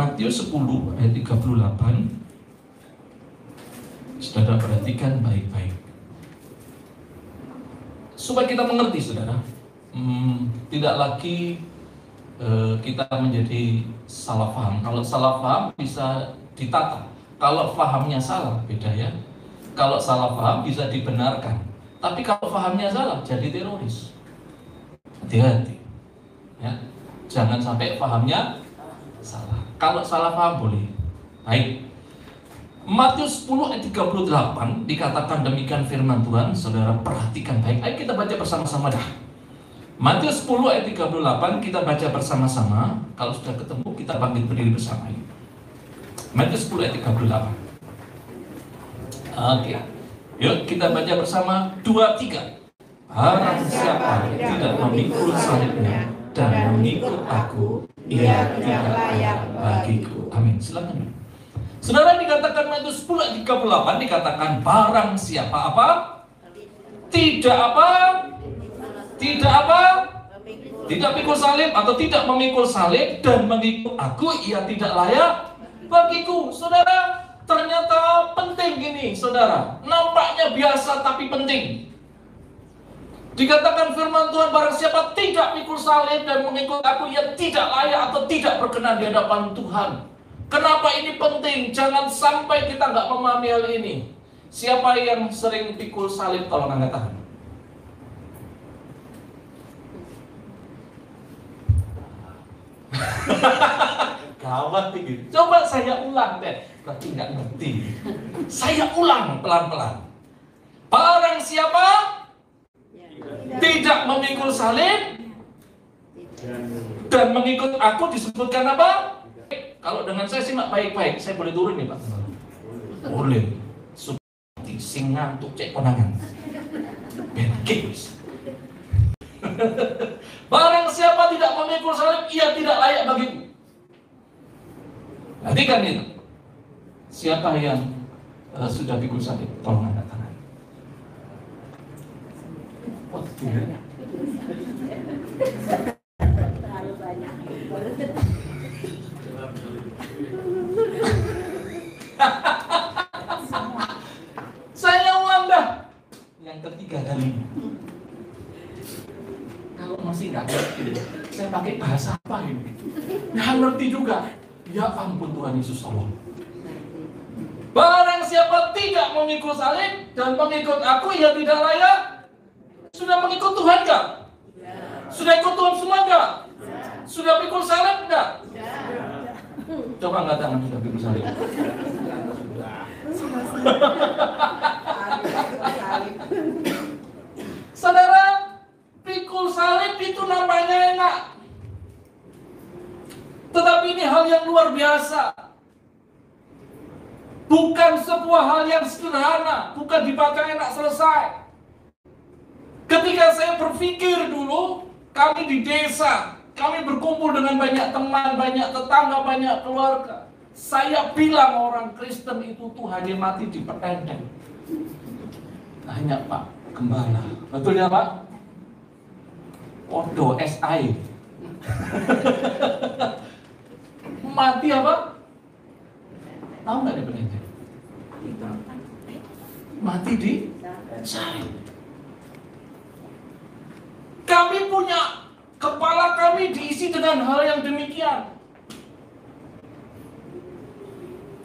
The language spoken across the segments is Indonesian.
Matius 10 ayat 38. Saudara perhatikan baik-baik. Supaya kita mengerti, saudara. Tidak lagi kita menjadi salah paham. Kalau salah paham bisa ditata. Kalau pahamnya salah, beda ya. Kalau salah paham bisa dibenarkan. Tapi kalau pahamnya salah, jadi teroris. Hati-hati. Ya. Jangan sampai pahamnya salah. Kalau salah paham boleh. Baik. Matius 10 ayat 38 dikatakan demikian firman Tuhan. Saudara perhatikan baik. Ayo kita baca bersama-sama dah. Matius 10 ayat 38 kita baca bersama-sama. Kalau sudah ketemu kita bangkit berdiri bersama. Matius 10 ayat 38. Oke. Yuk kita baca bersama 2, 3. Barang siapa tidak memikul salibnya dan mengikut aku, ia tidak layak bagiku. Amin. Silakan. Saudara, dikatakan Matius 10 ayat 38 dikatakan barang siapa apa? Tidak apa? Tidak apa? Tidak pikul salib atau tidak memikul salib dan mengikut aku, ia tidak layak bagiku. Saudara, ternyata penting ini, saudara. Nampaknya biasa tapi penting. Dikatakan firman Tuhan, barang siapa tidak pikul salib dan mengikut aku, ia tidak layak atau tidak berkenan di hadapan Tuhan. Kenapa ini penting? Jangan sampai kita nggak memahami hal ini. Siapa yang sering pikul salib, tolong angkat tangan. Gawat ini. Coba saya ulang deh. Berarti nggak ngerti. Saya ulang pelan-pelan. Barang siapa tidak memikul salib dan mengikut aku, disebutkan apa? Kalau dengan saya simak baik-baik, saya boleh turun nih Pak? Boleh. Seperti sing ngantuk cek konangan. Benkis. Barang siapa tidak memikul salib, ia tidak layak bagiku. Perhatikan itu. Siapa yang sudah pikul salib? Tolong angkat tangan. Wah, tidak. Saya ulang dah. Yang ketiga kali. Kalau masih nggak ngerti, saya pakai bahasa apa ini? Nggak ngerti juga. Ya ampun Tuhan Yesus, tolong. Barang siapa tidak memikul salib dan mengikut aku, ia tidak layak. Sudah mengikut Tuhan nggak? Sudah ikut Tuhan semua nggak? Sudah pikul salib nggak? Coba angkat tangan sudah pikul salib. Saudara, pikul salib itu nampaknya enak, tetapi ini hal yang luar biasa. Bukan sebuah hal yang sederhana, bukan dibaca enak selesai. Ketika saya berpikir dulu, kami di desa, kami berkumpul dengan banyak teman, banyak tetangga, banyak keluarga. Saya bilang orang Kristen itu Tuhannya mati di petendeng. Hanya Pak Gembala, betul ya Pak? Odo SI. Mati apa? Tahu nggak di petendeng? Mati di salib. Kami punya, kepala kami diisi dengan hal yang demikian.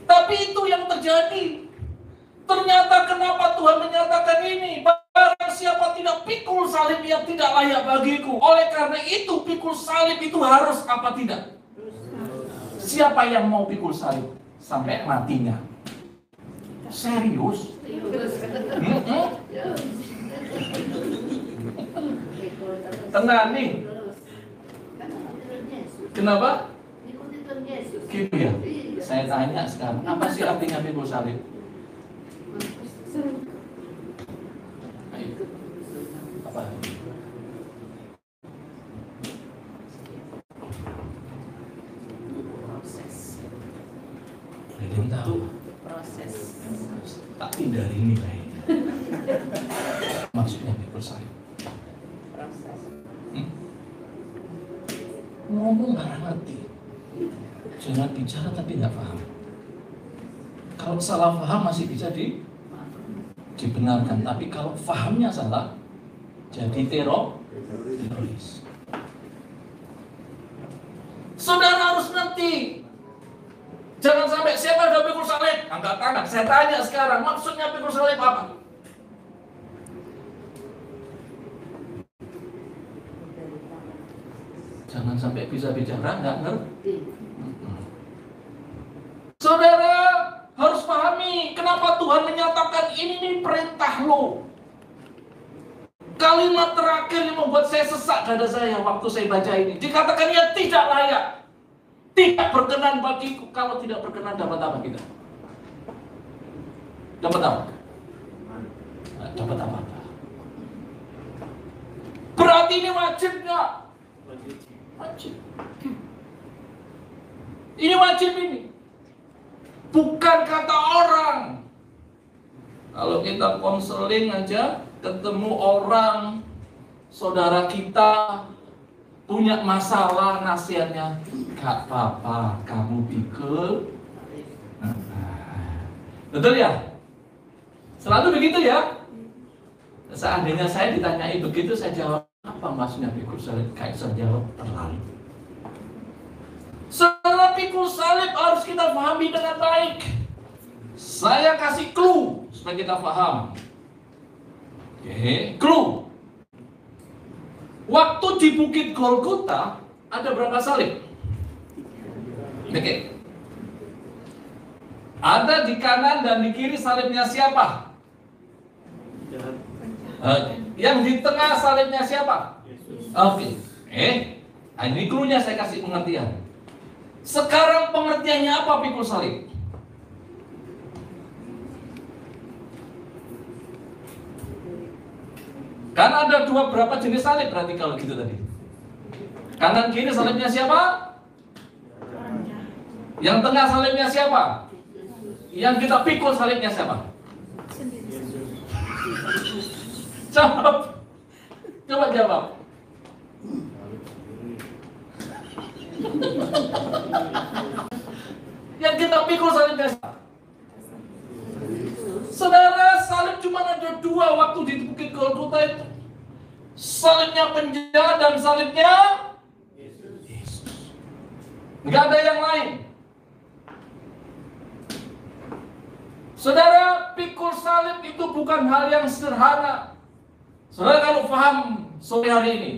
Tapi itu yang terjadi. Ternyata kenapa Tuhan menyatakan ini? Barang siapa tidak pikul salib, ia tidak layak bagiku. Oleh karena itu, pikul salib itu harus apa tidak? Siapa yang mau pikul salib sampai matinya? Serius? Tenang nih. Kenapa? Gitu ya. Saya tanya sekarang, apa sih artinya pikul salib? Apa? Belum tahu. Proses. Tak hindari ini kayaknya. Maksudnya pikul salib. Proses. Ngomong nggak ngerti. Jangan bicara tapi nggak paham. Kalau salah paham masih bisa dibenarkan, tapi kalau pahamnya salah, jadi teroris. Saudara harus ngerti. Jangan sampai siapa udah pikul salib, angkat tangan. Saya tanya sekarang, maksudnya pikul salib apa? Jangan sampai bisa bicara nggak ngerti. Saudara harus pahami kenapa Tuhan menyatakan ini perintah lo. Kalimat terakhir yang membuat saya sesak dada saya waktu saya baca ini. Dikatakan ia tidak layak, tidak berkenan bagiku. Kalau tidak berkenan dapat apa kita? Dapat apa? Dapat apa-apa. Berarti ini wajib nggak? Wajib. Ini wajib ini. Bukan kata orang. Kalau kita konseling aja, ketemu orang, saudara kita punya masalah, nasihatnya, gak apa-apa, kamu pikul. Betul ya? Selalu begitu ya? Seandainya saya ditanyai begitu, saya jawab, apa maksudnya pikul salib? Kayak saya jawab, terlalu. Setelah pikul salib harus kita pahami dengan baik. Saya kasih clue supaya kita paham. Oke, clue. Waktu di Bukit Golgota ada berapa salib? Oke. Ada di kanan dan di kiri salibnya siapa? Yang di tengah salibnya siapa? Oke. Nah, ini clue-nya saya kasih pengertian. Sekarang pengertiannya apa pikul salib? Kan ada berapa jenis salib berarti kalau gitu tadi? Kanan kiri salibnya siapa? Yang tengah salibnya siapa? Yang kita pikul salibnya siapa? Jawab. Coba jawab. Yang kita pikul salibnya siapa? Saudara, salib cuma ada dua waktu di Bukit Golgota itu. Salibnya penjahat dan salibnya Yesus. Nggak ada yang lain. Saudara, pikul salib itu bukan hal yang sederhana. Saudara kalau paham sore hari ini,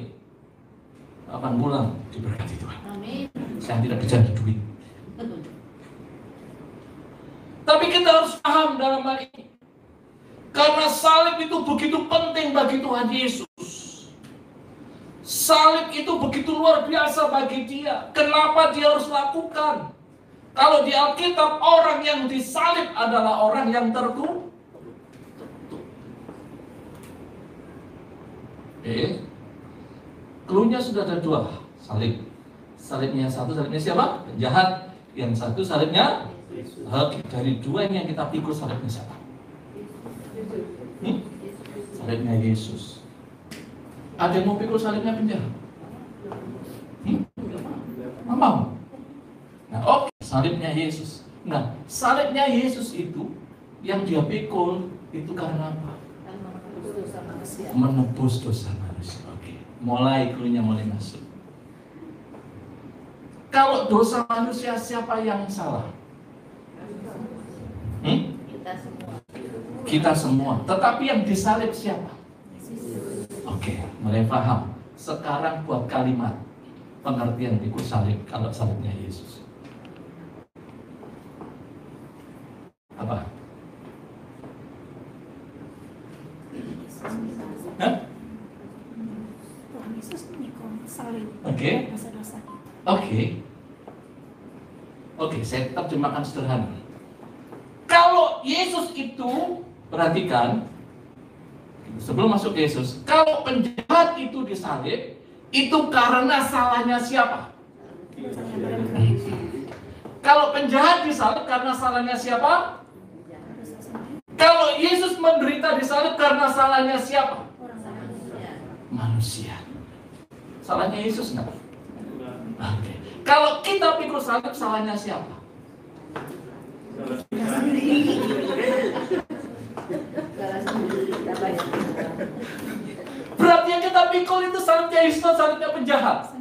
akan pulang diberkati Tuhan. Amin. Saya tidak bicara duit. Tapi kita harus paham dalam hal ini. Karena salib itu begitu penting bagi Tuhan Yesus. Salib itu begitu luar biasa bagi dia. Kenapa dia harus lakukan? Kalau di Alkitab, orang yang disalib adalah orang yang terkutuk. Cluenya sudah ada dua salib. Salibnya satu, salibnya siapa? Penjahat. Yang satu salibnya dari dua ini yang kita pikul salibnya siapa? Salibnya Yesus. Ada yang mau pikul salibnya penjahat? Mau? Nah, oke, salibnya Yesus. Nah, salibnya Yesus itu yang dia pikul itu karena apa? Menebus dosa manusia. Oke, mulai cluenya mulai masuk. Kalau dosa manusia siapa yang salah? Kita semua. Tetapi yang disalib siapa? Oke, mulai paham. Sekarang buat kalimat pengertian pikul salib kalau salibnya Yesus. Apa? Tuhan Yesus menikung salib. Oke. Dosa-dosa. Oke, saya tetap terjemahkan sederhana. Kalau Yesus itu, perhatikan, sebelum masuk Yesus, kalau penjahat itu disalib, itu karena salahnya siapa? Kalau penjahat disalib karena salahnya siapa? Kalau Yesus menderita disalib karena salahnya siapa? Manusia. Salahnya Yesus enggak? Oke. Kalau kita pikul salib, salahnya siapa? Berarti yang kita pikul itu salibnya Yesus, salibnya penjahat.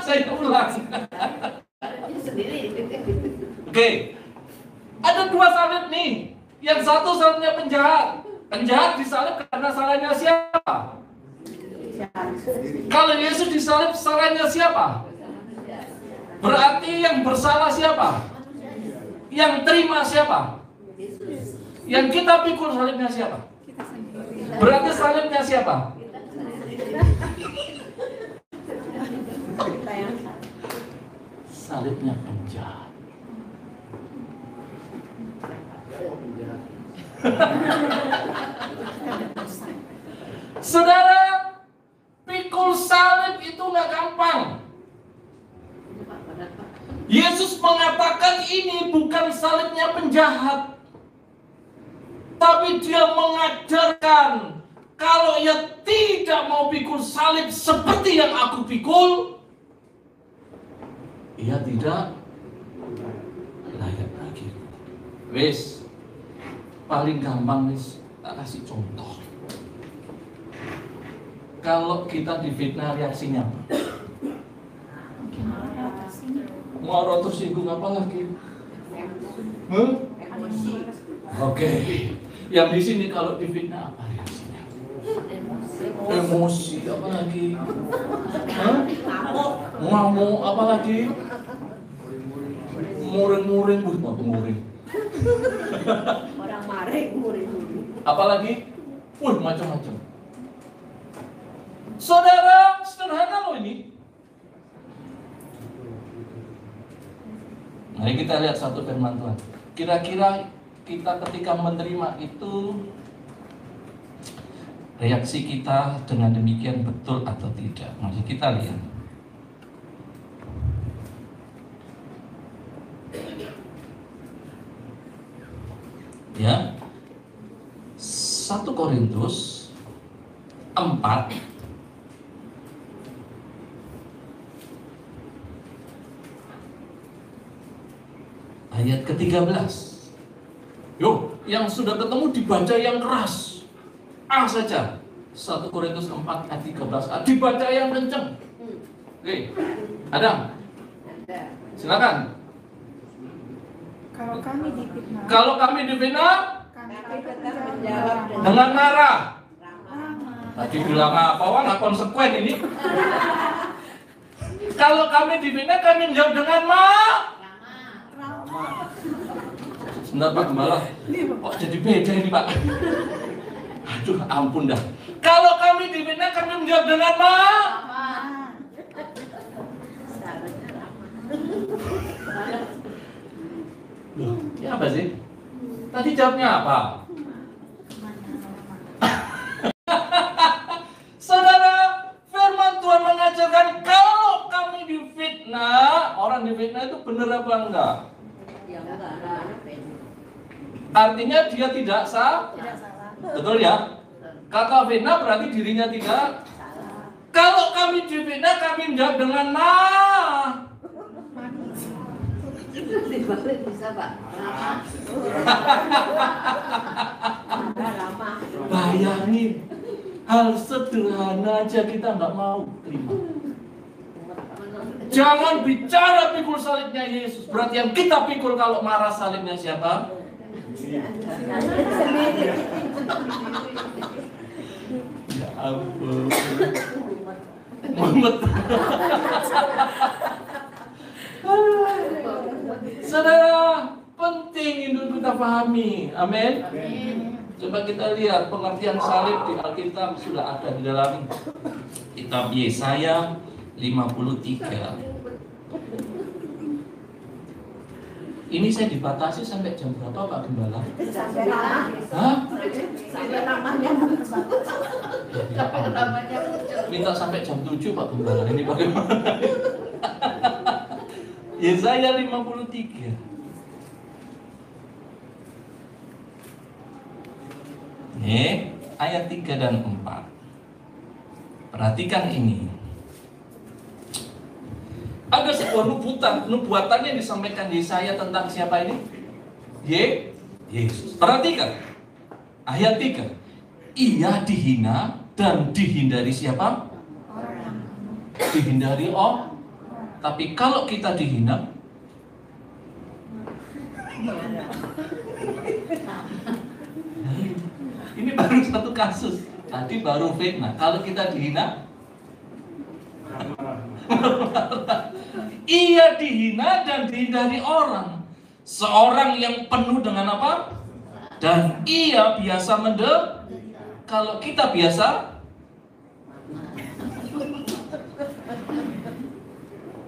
Saya ulang. Oke. Ada dua salib nih. Yang satu salibnya penjahat. Penjahat disalib karena salahnya siapa? Kalau Yesus disalib, salahnya siapa? Berarti yang bersalah siapa? Yang terima siapa? Yang kita pikul salibnya siapa? Berarti salibnya siapa? Salibnya penjahat. Saudara, pikul salib itu nggak gampang. Yesus mengatakan ini bukan salibnya penjahat, tapi dia mengajarkan kalau ia tidak mau pikul salib seperti yang aku pikul, ia tidak layak lagi. Wes, paling gampang wes, tak kasih contoh. Kalau kita difitnah, reaksinya apa? Marah, tersinggung, apa lagi? Oke. Yang di sini kalau difitnah apa reaksinya? Emosi, apa lagi? Ngamuk, apa lagi? Muring-muring, muring. Orang maring, muring. Apa lagi? Macam-macam. Saudara, sederhana loh ini. Mari kita lihat satu firman Tuhan. Kira-kira kita ketika menerima itu, reaksi kita dengan demikian betul atau tidak? Mari kita lihat. Ya. 1 Korintus 4 ayat ke-13. Yuk, yang sudah ketemu dibaca yang keras. Saja. 1 Korintus 4 ayat 13. Dibaca yang kenceng. Oke. Adam. Silakan. Kalau kami difitnah, kami tetap menjawab dengan marah. ramah. Tadi bilang apa? Wah, nggak konsekuen ini. Kalau kami difitnah, kami menjawab dengan Sebentar Pak Gembala, kok jadi beda ini Pak? Aduh, ampun dah. Kalau kami difitnah, kami menjawab dengan Loh, ya apa sih? Tadi jawabnya apa? Saudara, firman Tuhan mengajarkan kalau kami difitnah, orang difitnah itu benar apa enggak? Artinya dia tidak sah. Tidak salah. Betul ya? Kata fitnah berarti dirinya tidak. Kalau kami difitnah, kami menjawab dengan Dibalik bisa Pak. Bayangin, hal sederhana aja kita nggak mau terima. Jangan bicara pikul salibnya Yesus. Berarti yang kita pikul kalau marah salibnya siapa? Ya ampun. Muhammad. Saudara, penting itu kita pahami. Amin. Coba kita lihat pengertian salib di Alkitab sudah ada di dalam kitab Yesaya 53. Ini saya dibatasi sampai jam berapa Pak Gembala? Sampai ramah. Hah? Sampai ramahnya. Minta sampai jam 7 Pak Gembala. Ini bagaimana? Yesaya 53. Ayat 3 dan 4. Perhatikan ini. Ada sebuah nubuatan yang disampaikan Yesaya tentang siapa ini? Yesus. Perhatikan ayat 3. Ia dihina dan dihindari siapa? Dihindari tapi kalau kita dihina, ini baru satu kasus. Tadi baru fitnah. Kalau kita dihina, ia dihina dan dihindari orang. Seorang yang penuh dengan apa? Dan ia biasa kalau kita biasa,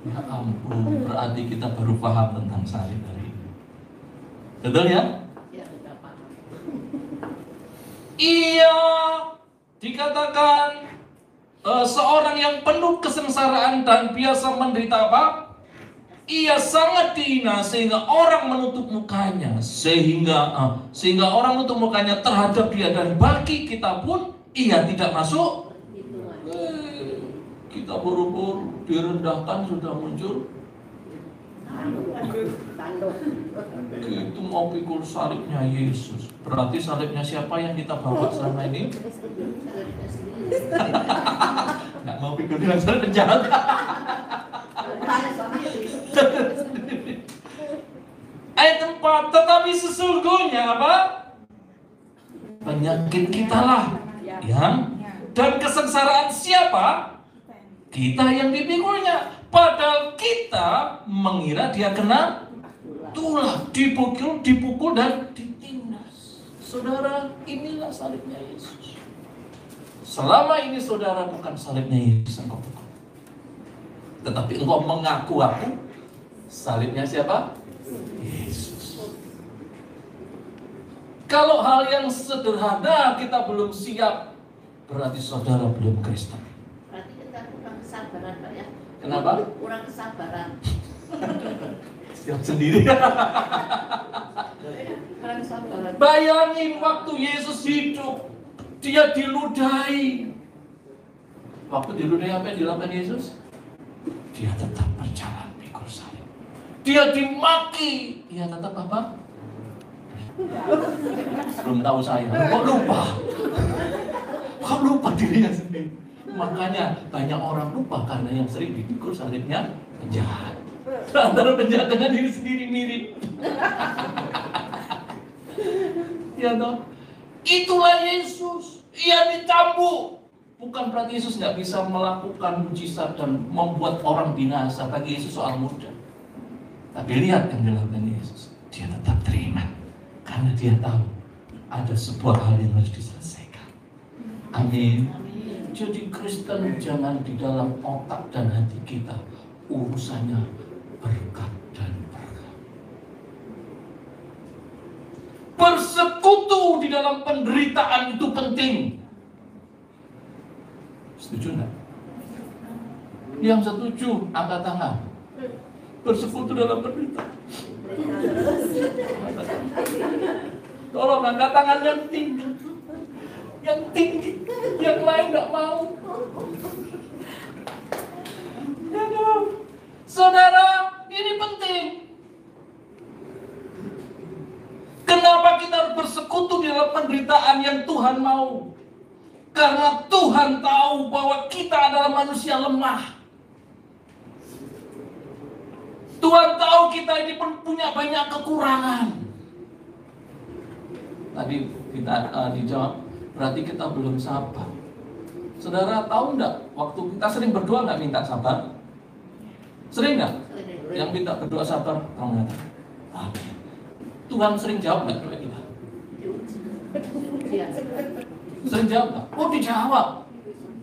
ya ampun, berarti kita baru paham tentang salib hari ini. Betul ya? Ia dikatakan seorang yang penuh kesengsaraan dan biasa menderita apa? Ia sangat dihina sehingga orang menutup mukanya, sehingga orang menutup mukanya terhadap dia, dan bagi kita pun ia tidak masuk. Kita buru-buru direndahkan sudah muncul. Itu mau pikul salibnya Yesus. Berarti salibnya siapa yang kita bawa selama ini? Nggak mau pikul dengan salib penjahat. Ayat 4. Tetapi sesungguhnya apa? Penyakit kitalah yang, dan kesengsaraan siapa? Kita yang dipikulnya. Padahal kita mengira dia kena tulah, dipukul dan ditindas. Saudara, inilah salibnya Yesus. Selama ini saudara bukan salibnya Yesus engkau pukul, tetapi engkau mengaku aku salibnya siapa? Yesus. Kalau hal yang sederhana kita belum siap, berarti saudara belum Kristen. Berarti kita kurang kesabaran, Pak ya. Kenapa? Kurang kesabaran. Siap sendiri. Kurang kesabaran. Bayangin waktu Yesus hidup, dia diludahi. Waktu diludahi apa yang dilakukan Yesus? Dia tetap berjalan pikul salib. Dia dimaki, dia tetap apa? Belum tahu saya. Kok lupa? Kok lupa dirinya sendiri? Makanya banyak orang lupa karena yang sering dipikul salibnya penjahat. Antara penjahat dengan diri sendiri mirip. Ya toh? Itulah Yesus. Ia dicambuk. Bukan berarti Yesus nggak bisa melakukan mujizat dan membuat orang binasa. Bagi Yesus soal mudah. Tapi lihat yang dilakukan Yesus. Dia tetap terima. Karena dia tahu ada sebuah hal yang harus diselesaikan. Amin. Jadi Kristen jangan di dalam otak dan hati kita urusannya berkat dan berkat. Bersekutu di dalam penderitaan itu penting. Setuju enggak? Yang setuju angkat tangan. Bersekutu dalam penderitaan. Tolong angkat tangan yang tinggi. Yang tinggi, yang lain nggak mau. Ya dong. Saudara, ini penting. Kenapa kita harus bersekutu di dalam penderitaan yang Tuhan mau? Karena Tuhan tahu bahwa kita adalah manusia lemah. Tuhan tahu kita ini punya banyak kekurangan. Tadi kita dijawab, berarti kita belum sabar. Saudara tahu enggak, waktu kita sering berdoa enggak minta sabar? Sering enggak? Yang minta berdoa sabar, kamu kata, amin. Tuhan sering jawab enggak doa kita? Sering jawab enggak? Oh dijawab.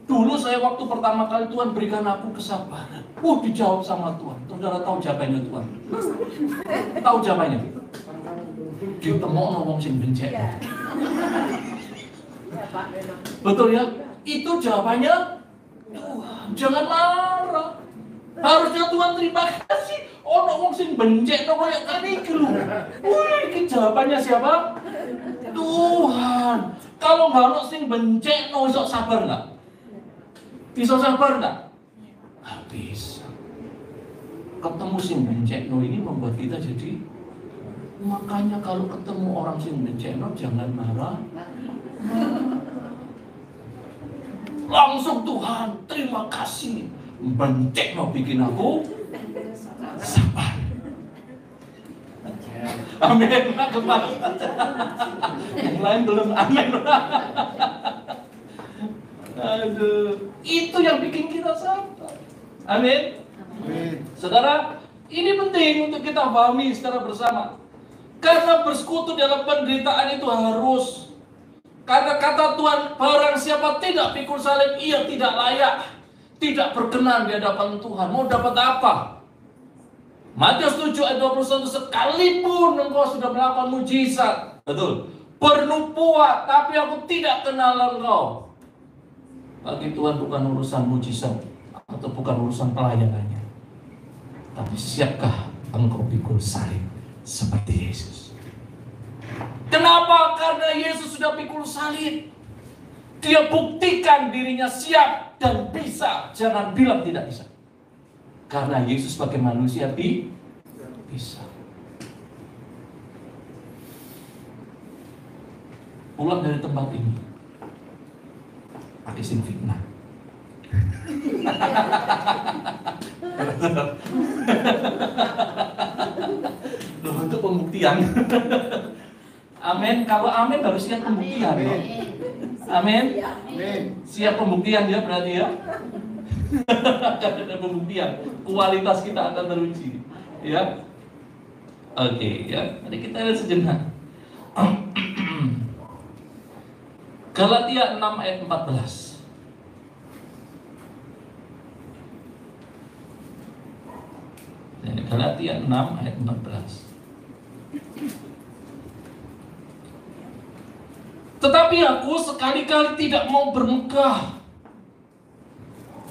Dulu saya waktu pertama kali Tuhan berikan aku kesabaran. Dijawab sama Tuhan. Saudara tahu jawabannya Tuhan? Tahu jawabannya? Ditemokno wong sing bencet. Betul ya? Itu jawabannya Tuhan. Jangan marah. Harusnya Tuhan terima kasih. Ono wong sing bencet no koyo ngene iki lho. Iki jawabannya siapa? Tuhan. Kalau nggak ono sing bencet no iso sabar nggak? Bisa sabar nggak? Nggak bisa. ketemu sing bencekno ini membuat kita jadi, makanya kalau ketemu orang sing bencekno jangan marah. Langsung Tuhan, terima kasih. Bencekno bikin aku sabar. Amin. Yang lain belum amin. Aduh, itu yang bikin kita sabar. Amin. Saudara, ini penting untuk kita pahami secara bersama. Karena bersekutu dalam penderitaan itu harus. Karena kata Tuhan, barang siapa tidak pikul salib, ia tidak layak, tidak berkenan di hadapan Tuhan. Mau dapat apa? Matius 7 ayat 21, sekalipun engkau sudah melakukan mujizat, betul, bernubuat, tapi aku tidak kenal engkau. Bagi Tuhan bukan urusan mujizat atau bukan urusan pelayanannya, tapi siapkah engkau pikul salib seperti Yesus? Kenapa? Karena Yesus sudah pikul salib. Dia buktikan dirinya siap dan bisa. Jangan bilang tidak bisa. Karena Yesus sebagai manusia bisa. Pulang dari tempat ini pakai sin fitnah. Untuk pembuktian. Amin. Kalau amin harus siap pembuktian. Amin. Siap pembuktian ya berarti ya. Ada pembuktian, kualitas kita akan teruji, ya. Oke, ya. Mari kita lihat sejenak. Galatia 6 ayat 14. Galatia 6 ayat 14. Tetapi aku sekali-kali tidak mau bermegah.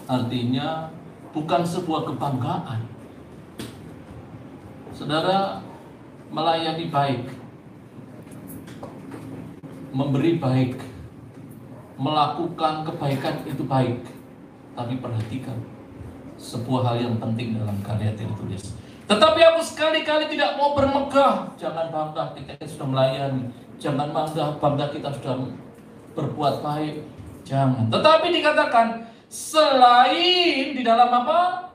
Artinya bukan sebuah kebanggaan. Saudara, melayani baik, memberi baik, melakukan kebaikan itu baik. Tapi perhatikan sebuah hal yang penting dalam karya tertulis. Tetapi aku sekali-kali tidak mau bermegah. Jangan bangga kita sudah melayani. Jangan bangga kita sudah berbuat baik. Jangan. Tetapi dikatakan selain di dalam apa?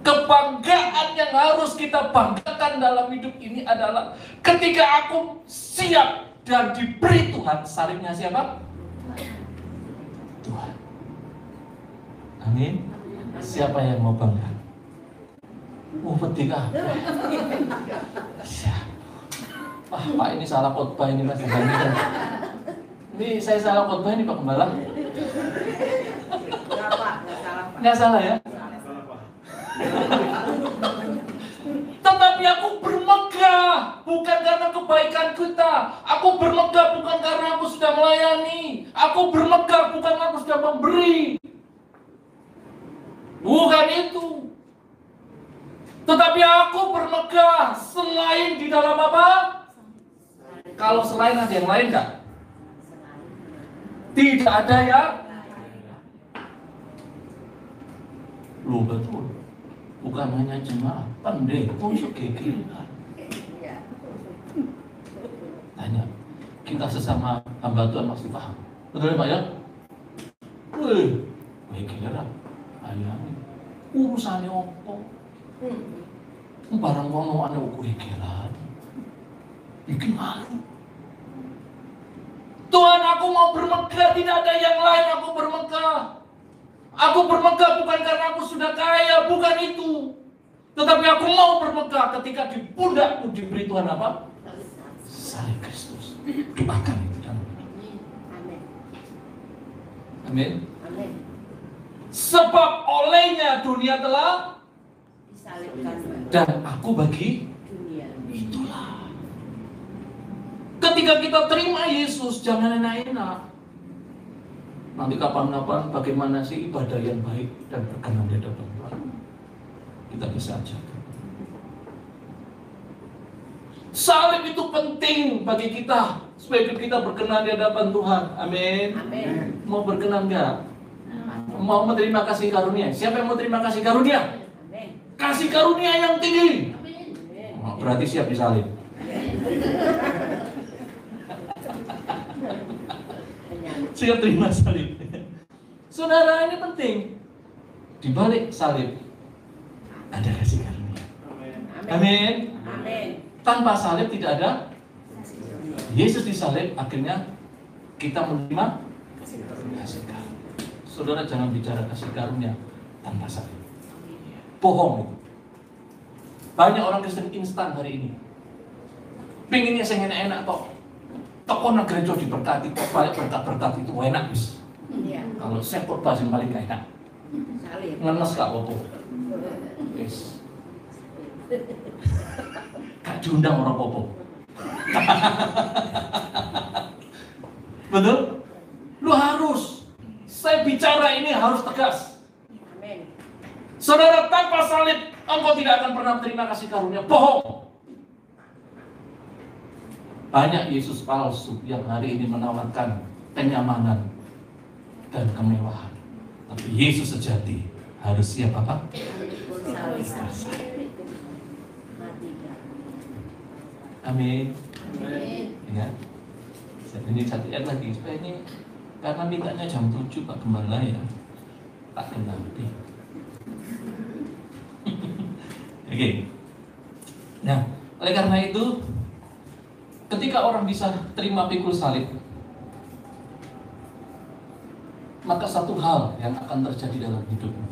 Kebanggaan yang harus kita banggakan dalam hidup ini adalah ketika aku siap dan diberi Tuhan. Salibnya siapa? Tuhan. Amin. Siapa yang mau bangga? Penting apa? Siap. Pak ini salah khotbah ini Mas. Ini saya salah khotbah ini Pak Gembala. Nggak salah ya? Tetapi aku bermegah bukan karena kebaikan kita. Aku bermegah bukan karena aku sudah melayani. Aku bermegah bukan karena aku sudah memberi. Bukan itu. Tetapi aku bermegah selain di dalam apa? Kalau selain ada yang lain enggak? Tidak ada ya? Loh betul. Bukan hanya jemaat, pendeta juga gila. Tanya, kita sesama hamba Tuhan masih paham. Betul ya Pak ya? Wih, gila. Ayami, urusannya apa? Barang ngomong ada gila. Bikin malu. Tuhan, aku mau bermegah, tidak ada yang lain, aku bermegah. Aku bermegah bukan karena aku sudah kaya, bukan itu. Tetapi aku mau bermegah ketika di pundakku diberi Tuhan apa? Salib Kristus. Doakan itu dan amin. Amin. Sebab olehnya dunia telah disalibkan dan aku bagi dunia. Itulah. Ketika kita terima Yesus, jangan enak-enak. Nanti kapan-kapan bagaimana sih ibadah yang baik dan berkenan di hadapan Tuhan. Kita bisa ajarkan. Salib itu penting bagi kita supaya hidup kita berkenan di hadapan Tuhan. Amin. Amin. Mau berkenan enggak? Mau menerima kasih karunia? Siapa yang mau terima kasih karunia? Amin. kasih karunia yang tinggi. Oh, berarti siap disalib. Siap terima salib. Saudara, ini penting. Di balik salib ada kasih karunia. Amin. Tanpa salib tidak ada. Yesus disalib, akhirnya kita menerima kasih karunia. Saudara, jangan bicara kasih karunia tanpa salib. Bohong itu. Banyak orang Kristen instan hari ini. Pengennya saya enak-enak kok. Toko gereja diberkati, kok balik berkat-berkat itu enak bis. Kalau saya khotbah yang paling gak enak. Ngenes gak apa-apa. Yes. Gak diundang orang apa-apa. Betul? Lu harus. Saya bicara ini harus tegas. Saudara, tanpa salib engkau tidak akan pernah terima kasih karunia. Bohong. Banyak Yesus palsu yang hari ini menawarkan kenyamanan dan kemewahan. Tapi Yesus sejati harus siap apa? Amin. Ya. Ini satu ayat lagi. Supaya ini karena mintanya jam 7 Pak Gembala ya. Tak kenal. Oke. Nah, oleh karena itu, ketika orang bisa terima pikul salib, maka satu hal yang akan terjadi dalam hidupmu.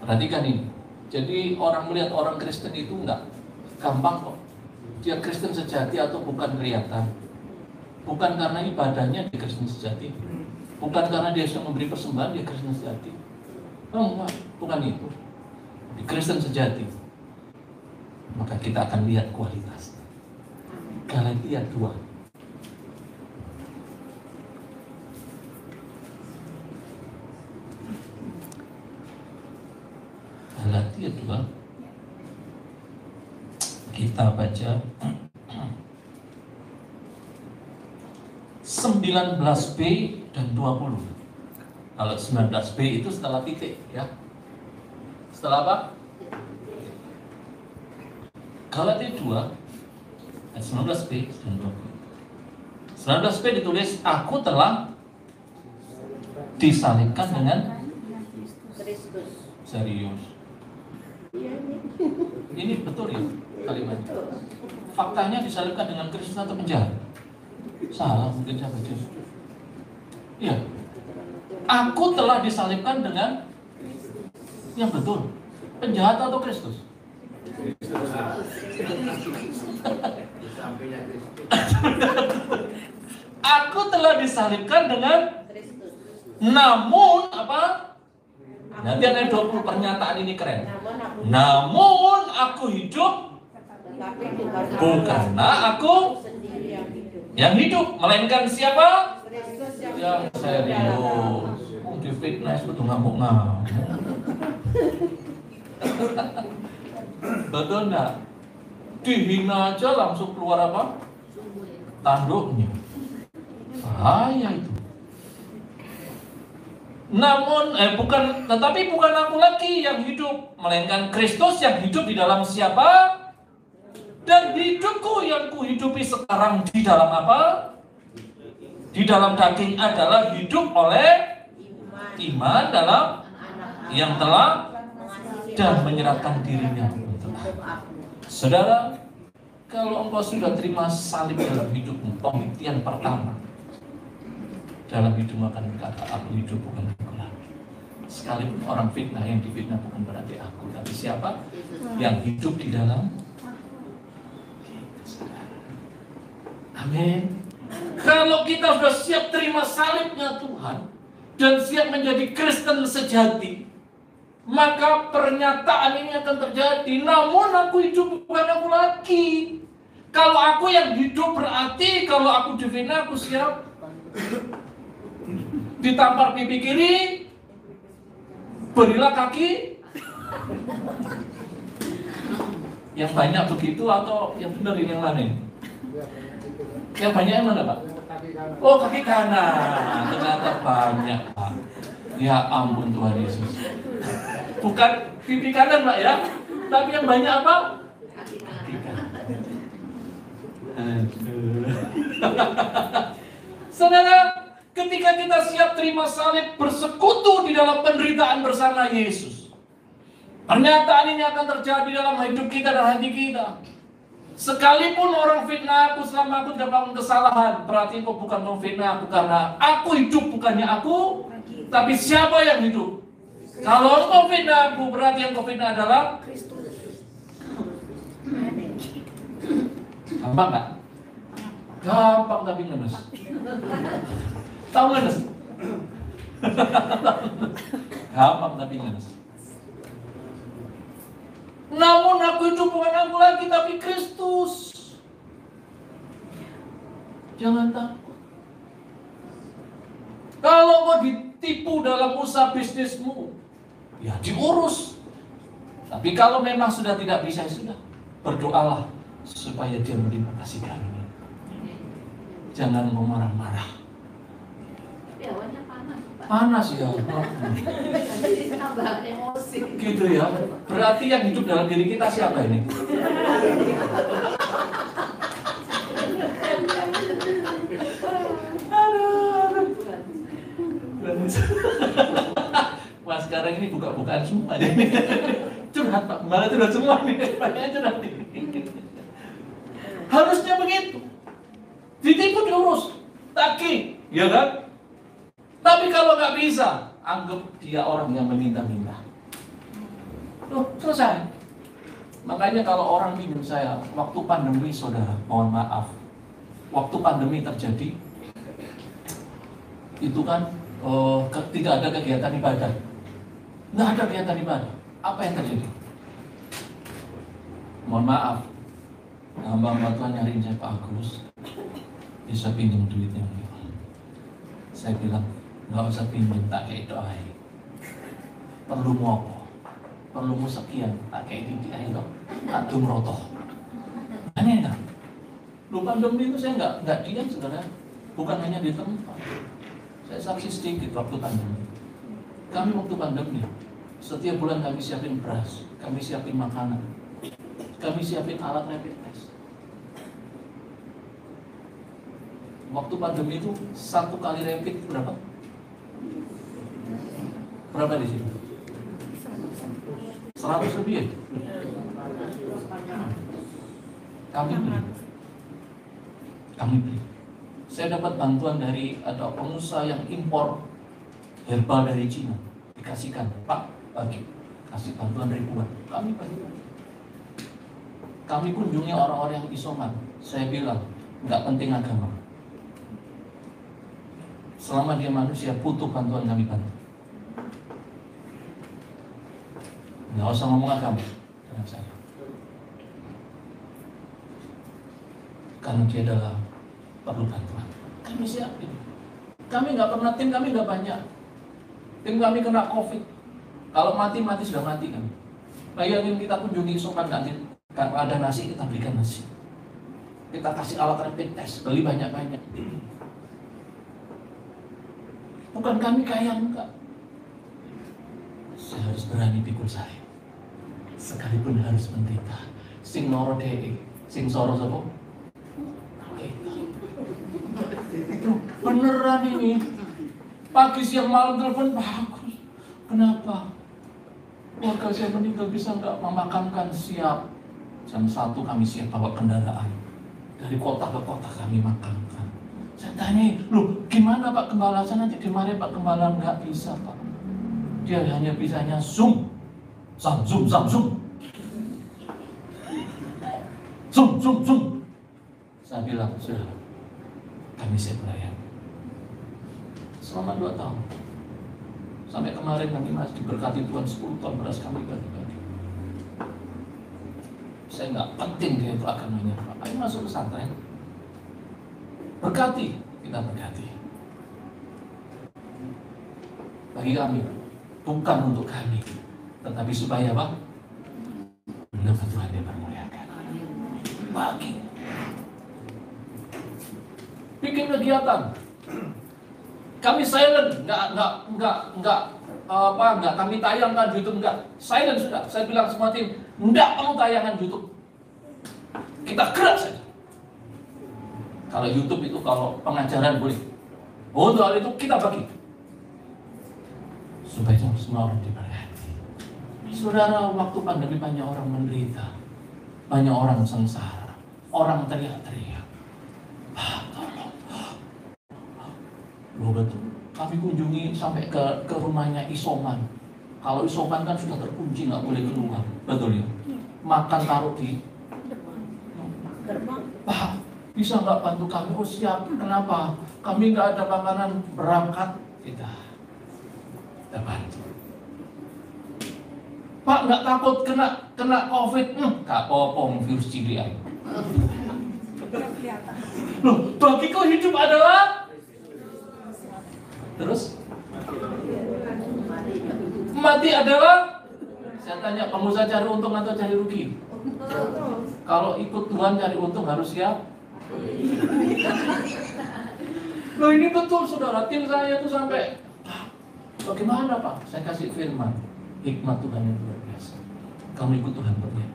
Perhatikan ini. Jadi orang melihat orang Kristen itu enggak gampang kok. Dia Kristen sejati atau bukan kelihatan. Bukan karena ibadahnya dia Kristen sejati. Bukan karena dia sudah memberi persembahan dia Kristen sejati. Oh, enggak, bukan itu. Di Kristen sejati, maka kita akan lihat kualitas. Galatia 2. Galatia 2. Kita baca 19b dan 20. Kalau 19b itu setelah titik ya. Setelah apa? Galatia 2 ayat 19b dan 20. 19b ditulis, aku telah disalibkan dengan Kristus. Serius. Ini betul ya kalimatnya. Faktanya disalibkan dengan Kristus atau penjahat? Salah mungkin saya baca. Iya. Aku telah disalibkan dengan yang betul. Penjahat atau Kristus? Aku telah disalibkan dengan Kristus. namun apa? Nanti ada 20 pernyataan ini keren. Namun aku hidup Tetapi bukan bukannya aku sendiri yang yang hidup. hidup, melainkan siapa? Kristus Yang serius. Di fitness itu ngamuk-ngamuk. Betul enggak? Dihina aja langsung keluar apa? Tanduknya. Bahaya itu. Namun, tetapi bukan aku lagi yang hidup, melainkan Kristus yang hidup di dalam siapa? Dan hidupku yang kuhidupi sekarang di dalam apa? Di dalam daging adalah hidup oleh iman dalam yang telah dan menyerahkan dirinya untuk aku. Saudara, kalau engkau sudah terima salib dalam hidupmu, pembuktian pertama dalam hidupmu akan berkata, aku hidup bukan aku lagi. Sekalipun orang fitnah, yang difitnah bukan berarti aku, tapi siapa? Yang hidup di dalam. Amin. Kalau kita sudah siap terima salibnya Tuhan dan siap menjadi Kristen sejati, maka pernyataan ini akan terjadi. Namun aku hidup bukan aku lagi. Kalau aku yang hidup berarti kalau aku difitnah aku siap ditampar pipi kiri, berilah kaki. Yang banyak begitu atau yang benar ini yang mana? Yang banyak yang mana Pak? Oh, kaki kanan. Ternyata banyak Pak. Ya ampun Tuhan Yesus. Bukan pipi kanan Pak ya, tapi yang banyak apa? Kaki kanan. Saudara, ketika kita siap terima salib, bersekutu di dalam penderitaan bersama Yesus, pernyataan ini akan terjadi dalam hidup kita dan hati kita. Sekalipun orang fitnah aku selama aku tidak melakukan kesalahan, berarti engkau bukan memfitnah aku, karena aku hidup bukannya aku, tapi siapa yang hidup. Kalau engkau fitnah aku, berarti yang kau fitnah adalah Kristus. gampang nggak? Gampang tapi ngenes. Tahu ngenes? Gampang tapi ngenes. Namun aku hidup bukan aku lagi, tapi Kristus. Jangan takut. Kalau kau ditipu dalam usaha bisnismu, ya diurus. Tapi kalau memang sudah tidak bisa, sudah berdoalah supaya dia menerima kasih karunia. Jangan mau marah-marah. Tapi awalnya panas, Pak. Panas ya. Jadi tambah emosi. Gitu ya. Berarti yang hidup dalam diri kita siapa ini? Wah, sekarang ini buka-bukaan semua deh. Curhat Pak, malah curhat semua nih. Banyak curhat nih. Harusnya begitu. Ditipu diurus, taki, ya kan? Tapi kalau nggak bisa, anggap dia orang yang meminta-minta. Loh, selesai. Makanya kalau orang minum saya, waktu pandemi saudara, mohon maaf, waktu pandemi terjadi, itu kan tidak ada kegiatan ibadah. Nggak ada kegiatan ibadah. Apa yang terjadi? Mohon maaf, hamba Tuhan nyariin saya, Pak Agus, bisa pinjam duitnya. Saya bilang, nggak usah pinjam, tak kayak doa. Perlu mau apa? Perlu mau sekian, tak kayak di ayo, adung rotoh. Aneh nggak? Lu pandemi itu saya nggak diam saudara. Bukan hanya di tempat. Saya saksi sedikit waktu pandemi. Kami waktu pandemi, setiap bulan kami siapin beras, kami siapin makanan, kami siapin alat rapid test. Waktu pandemi itu satu kali rapid berapa? Berapa di sini? 100 lebih ya? Kami beli. Saya dapat bantuan dari ada pengusaha yang impor herbal dari Cina, dikasihkan, Pak, bagi kasih bantuan ribuan. Kami bagi. Kami kunjungi orang-orang yang isoman. Saya bilang, nggak penting agama. Selama dia manusia, butuh bantuan, kami bantu. Nggak usah ngomong agama dengan saya. Karena dia adalah perlu bantuan. Kami siapin. Kami nggak pernah, tim kami nggak banyak. Tim kami kena COVID. Kalau mati sudah mati kami. Bayangin kita kunjungi isoman nanti, kalau ada nasi kita berikan nasi. Kita kasih alat rapid test, beli banyak-banyak. Bukan kami kaya, enggak. Saya harus berani pikul saya. Sekalipun harus menderita. Sing noro dhewe, sing soro sapa? Beneran ini. Pagi siang malam telepon bagus. Kenapa? Keluarga saya meninggal, bisa nggak memakamkan? Siap. Jam 1 kami siap bawa kendaraan. Dari kota ke kota kami makamkan. Saya tanya, loh gimana Pak Gembala? Saya nanti kemarin Pak Gembala nggak bisa Pak. Dia hanya bisanya zoom. Zoom. Zoom. Saya bilang, sudah. Kami siap melayani. Selama 2 tahun. Sampai kemarin kami masih diberkati Tuhan 10 ton beras kami bagi-bagi. Saya nggak penting dia itu agamanya. Ayo masuk pesantren. Berkati, kita berkati. Bagi kami, bukan untuk kami, tetapi supaya apa? Nama Tuhan dipermuliakan. Bagi. Bikin kegiatan. Kami silent, nggak enggak kami tayangkan YouTube, enggak. Saya bilang semua tim, enggak kamu tayangan YouTube. Kita gerak saja. Kalau YouTube itu kalau pengajaran boleh. Untuk hal itu kita bagi. Supaya semua orang diberkati. Saudara, waktu pandemi banyak orang menderita. Banyak orang sengsara. Orang teriak-teriak. Tolong. Loh betul. Kami kunjungi sampai ke rumahnya isoman. Kalau isoman kan sudah terkunci, nggak boleh keluar. Betul ya? Makan taruh di Gerbang. Pak, bisa nggak bantu kami? Oh siap. Kenapa? Kami nggak ada makanan, berangkat. Kita bantu. Pak, nggak takut kena COVID? Nggak apa-apa, virus cilik aja. Kelihatan. Loh, bagiku hidup adalah terus mati adalah. Saya tanya, pengusaha cari untung atau cari rugi? Kalau ikut Tuhan cari untung harus siap. Loh ini betul saudara, tim saya tuh sampai bagaimana Pak? Saya kasih firman, hikmat Tuhan yang luar biasa. Kamu ikut Tuhan bernya.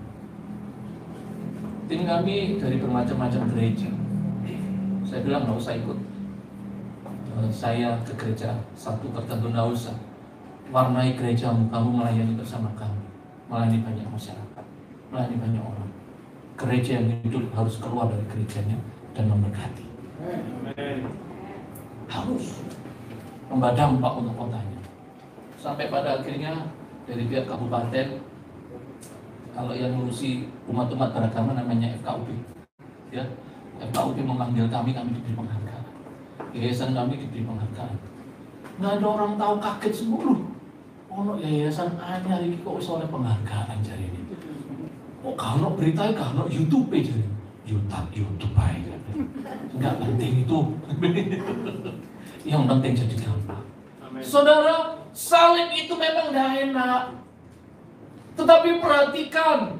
Tim kami dari bermacam-macam gereja. Saya bilang nggak usah ikut. Saya ke gereja satu tertentu nggak usah. Warnai gerejamu, kamu melayani bersama kami, melayani banyak masyarakat, melayani banyak orang. Gereja yang hidup harus keluar dari gerejanya dan memberkati. Harus membawa dampak untuk kotanya. Sampai pada akhirnya dari pihak kabupaten, kalau yang ngurusi umat-umat beragama namanya FKUB, ya, FKUB memanggil kami diberi penghargaan. Yayasan kami diberi penghargaan. Nggak ada orang tahu, kaget semua. Ono yayasan anyar iki kok iso oleh penghargaan jare ini. Kok kalau berita kalau YouTube aja. YouTube aja. Enggak penting itu. Yang penting jadi gampang. Saudara, salib itu memang gak enak. Tetapi perhatikan,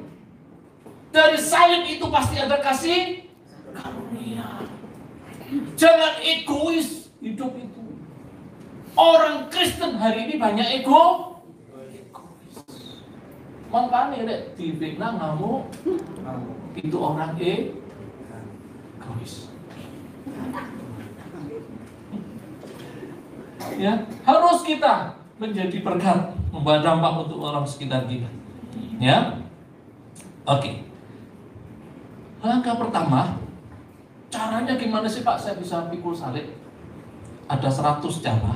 dari salib itu pasti ada kasih karunia. Jangan egois hidup itu. Orang Kristen hari ini banyak egois. Makanya dek dibina ngamuk itu orang egois. Ya, harus kita menjadi berkat, membawa dampak untuk orang sekitar kita. Ya, oke. Langkah pertama, caranya gimana sih Pak? Saya bisa pikul salib. Ada 100 cara.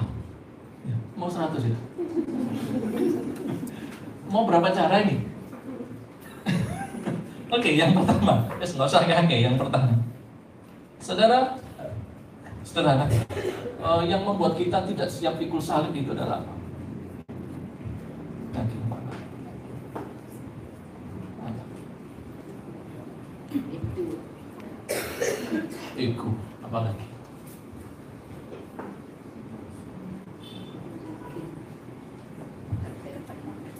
Ya, mau 100 itu? Mau berapa cara ini? Oke, yang pertama, nggak usah ngangge. Yang pertama, saudara, yang membuat kita tidak siap pikul salib itu adalah apa? Daging mana? Ego, apa lagi?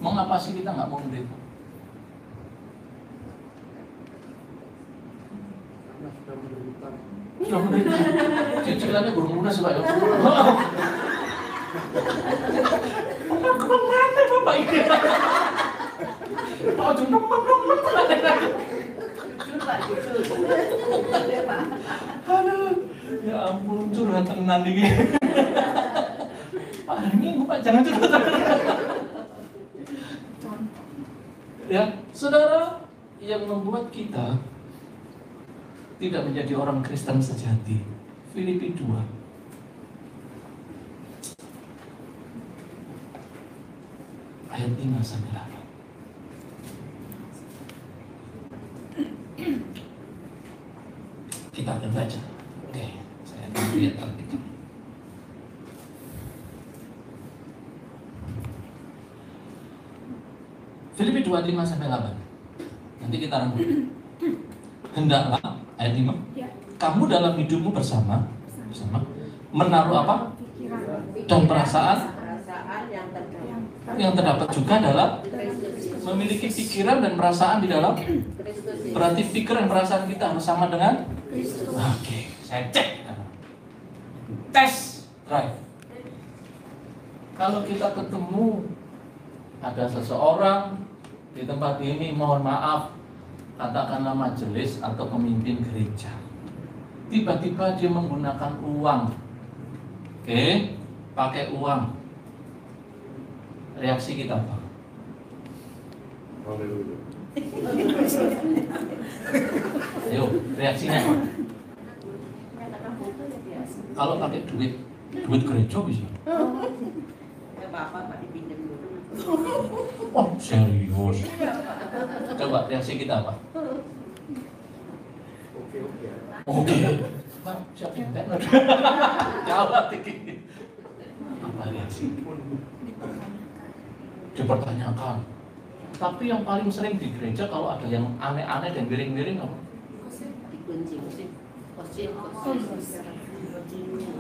Mau ngapa sih kita nggak mau menderita? Sudah menderita. Cicilannya belum lunas Pak ya. Kemana Bapak ini? Oh cuma aduh, ya ampun curhat tenan ini. Pak ini Pak jangan curhat. Ya, saudara, yang membuat kita tidak menjadi orang Kristen sejati, Filipi 2 ayat 5 sampai 8. Kita akan baca. Oke, saya akan lihat Alkitab. Filipi 2, 5 sampai 8. Nanti kita rangkum. Hendaklah, ayat 5. Ya. Kamu dalam hidupmu bersama menaruh apa? Dan perasaan yang terdapat juga dalam memiliki pikiran dan perasaan di dalam. Berarti pikiran dan perasaan kita harus sama dengan Kristus. Oke, saya cek. Tes drive. Kalau kita ketemu ada seseorang di tempat ini, mohon maaf, katakanlah majelis atau pemimpin gereja, tiba-tiba dia menggunakan uang, oke, pakai uang, reaksi kita apa? Ayo, reaksinya apa? Kalau pakai duit gereja bisa. Bapak dipinjam dulu. Oh, serius. Coba reaksi kita apa? Oke. Pak, siapa yang tanya? Jawab dikit. Apa reaksi? Dipertanyakan. Tapi yang paling sering di gereja kalau ada yang aneh-aneh dan miring-miring apa? Dikunci, kosin.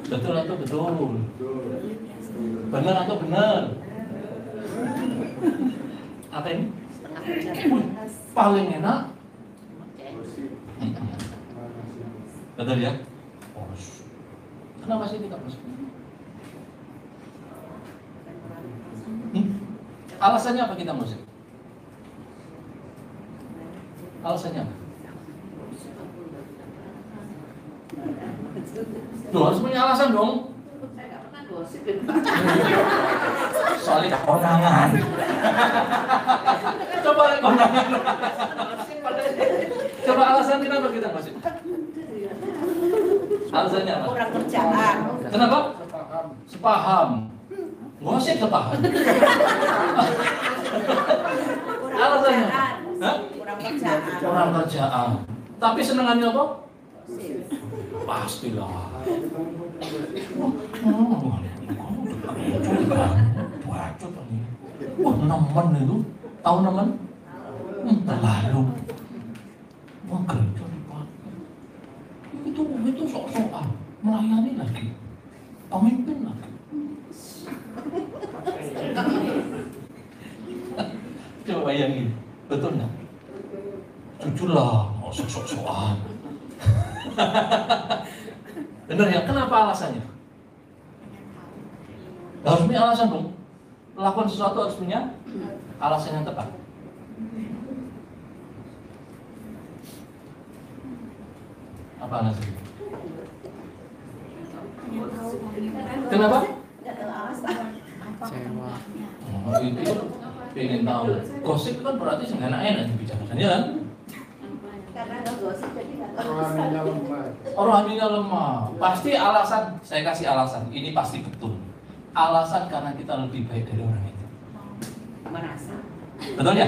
Betul atau betul? Benar atau benar? Apa ini? Paling enak. Betul ya? Kenapa sih kita masuk? Alasannya apa kita musik? Alasannya apa? Duh, harus punya alasan dong. Saya nggak pernah gosip. Soalnya kondangan. Coba kondangan. Coba alasan kenapa kita musik? Alasannya apa? Kurang kerjaan. Kenapa? Sepaham. Gosip sepaham. Alasannya? Hah? Kurang kerjaan. Kurang kerjaan. Tapi senengannya apa? Pastilah. Wah, nemen itu. Tahu nemen? Terlalu. Wah, gereja dipakai. Itu sok-sokan. Melayani lagi. Pemimpin lagi. Coba bayangin. Betul nggak? Jujurlah, nggak usah sok-sokan. Benar ya? Kenapa alasannya? Harus punya alasan dong. Melakukan sesuatu harus punya alasan yang tepat. Apa alasannya? Kenapa? Oh, itu pengen tahu. Gosip kan berarti enak-enak dibicarakan, ya kan? Karena nggak gosip jadi nggak tahu. Rohaninya lemah. Pasti alasan, saya kasih alasan. Ini pasti betul. Alasan karena kita lebih baik dari orang itu. Merasa. Betul ya?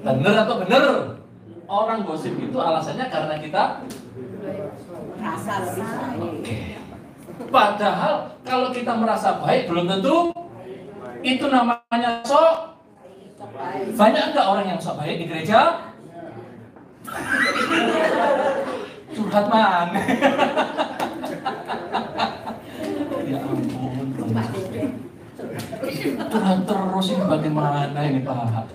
Bener atau bener? Orang gosip itu alasannya karena kita Merasa lebih baik. Oke. Padahal kalau kita merasa baik belum tentu itu namanya sok. Banyak enggak orang yang sok baik di gereja? Curhat man. Ya ampun. Curhat terus ini bagaimana ini Pak?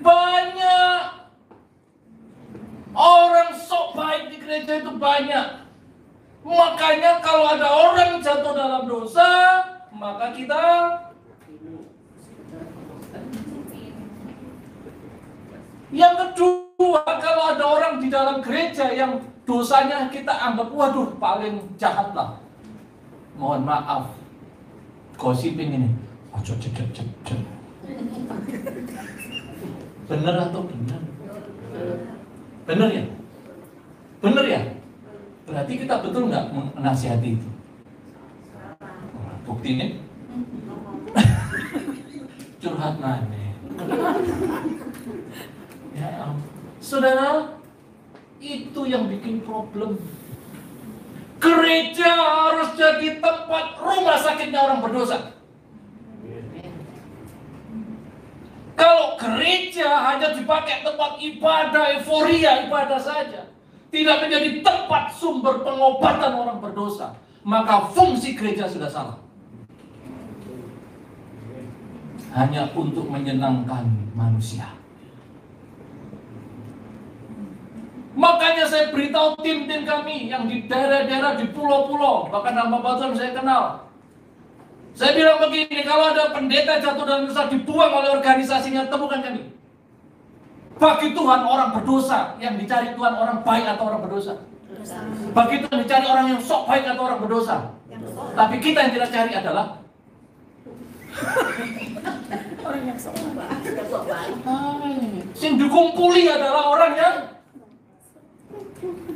Banyak orang sok baik di gereja itu banyak. Makanya kalau ada orang jatuh dalam dosa, maka kita yang kedua, kalau ada orang di dalam gereja yang dosanya kita anggap waduh paling jahat lah. Mohon maaf, gosipin ini. Ojo cek. Bener atau bener? Bener ya? Bener ya? Berarti kita betul nggak menasihati itu? Bukti ini? Curhat mana? Ya ampun. Saudara, itu yang bikin problem. Gereja harus jadi tempat rumah sakitnya orang berdosa. Kalau gereja hanya dipakai tempat ibadah, euforia, ibadah saja, tidak menjadi tempat sumber pengobatan orang berdosa, maka fungsi gereja sudah salah. Hanya untuk menyenangkan manusia. Makanya saya beritahu tim-tim kami yang di daerah-daerah, di pulau-pulau, bahkan hamba Tuhan saya kenal. Saya bilang begini, kalau ada pendeta jatuh dalam dosa dibuang oleh organisasinya, temukan kami. Bagi Tuhan orang berdosa, yang dicari Tuhan orang baik atau orang berdosa? Bagi Tuhan dicari orang yang sok baik atau orang berdosa? Tapi kita yang tidak cari adalah Orang yang sok baik. yang dikumpuli adalah orang yang.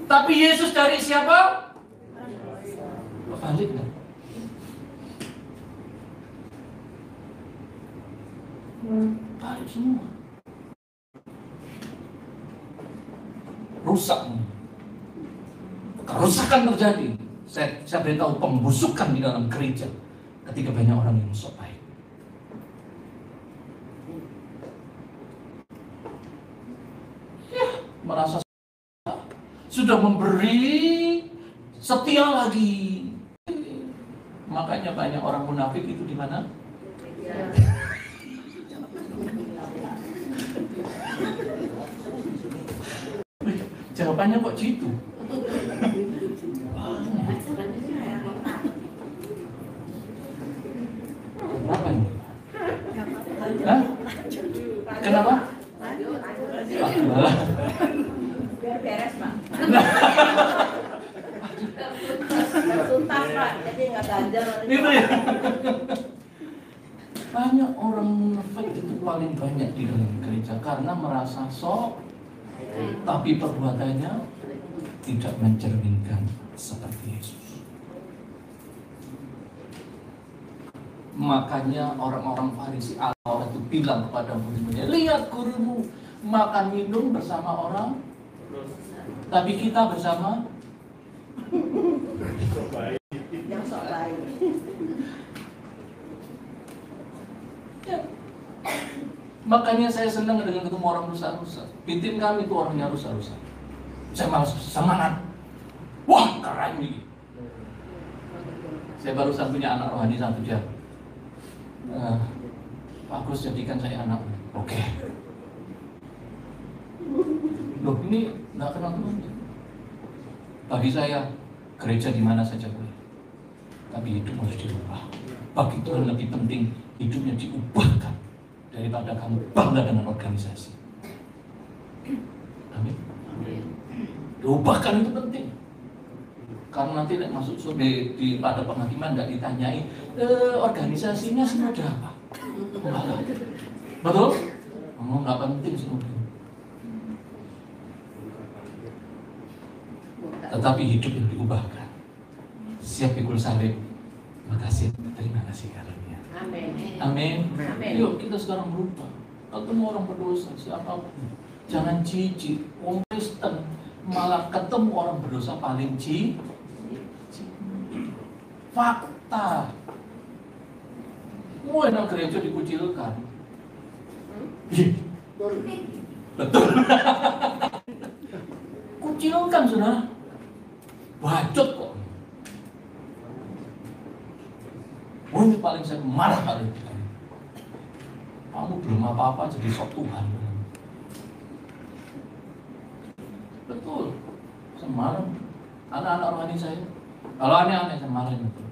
Tapi Yesus cari siapa? Balik kan? Balik semua. Rusak. Kerusakan terjadi. Saya beritahu pembusukan di dalam gereja ketika banyak orang yang sok baik. Merasa sudah memberi, setia lagi. Makanya banyak orang munafik itu di mana? Jawabannya kok gitu? Kenapa ini? Hah? Kenapa? Biar beres, Pak. Tuntas, Pak. Jadi nggak ganjel. Itu ya. Banyak orang munafik itu paling banyak di dalam gereja karena merasa sok, tapi perbuatannya tidak mencerminkan seperti Yesus. Makanya orang-orang Farisi Allah itu bilang kepada murid-muridnya, lihat gurumu makan minum bersama orang, tapi kita bersama Yang sok baik. ya. Makanya saya senang dengan ketemu orang rusak-rusak. Tim kami itu orangnya rusak-rusak. Saya malas semangat. Wah, keren ini. Saya barusan punya anak rohani satu dia. Pak Gus jadikan saya anak. Oke. Loh, ini nggak kenal Tuhan. Bagi saya gereja di mana saja boleh. Tapi hidup harus dirubah. Bagi Tuhan lebih penting hidupnya diubahkan daripada kamu bangga dengan organisasi. Amin. Diubahkan itu penting. Karena nanti masuk di pada penghakiman nggak ditanyai organisasinya semudah apa. Betul? Oh, nggak penting semudah. Tetapi hidup yang diubahkan. Siap pikul salib. Makasih, terima kasih karunia. Amin. Amin. Amin. Yuk kita sekarang berubah. Ketemu orang berdosa siapapun, jangan jijik. Orang Kristen malah ketemu orang berdosa paling jijik. Fakta. Mau enak gereja dikucilkan. Betul. Kucilkan saudara. Bacot kok. Oh, ini paling saya marah kali ini. Kamu belum apa-apa jadi sok Tuhan. Betul. Saya marah. Anak-anak rohani saya. Kalau aneh-aneh saya marahin betul.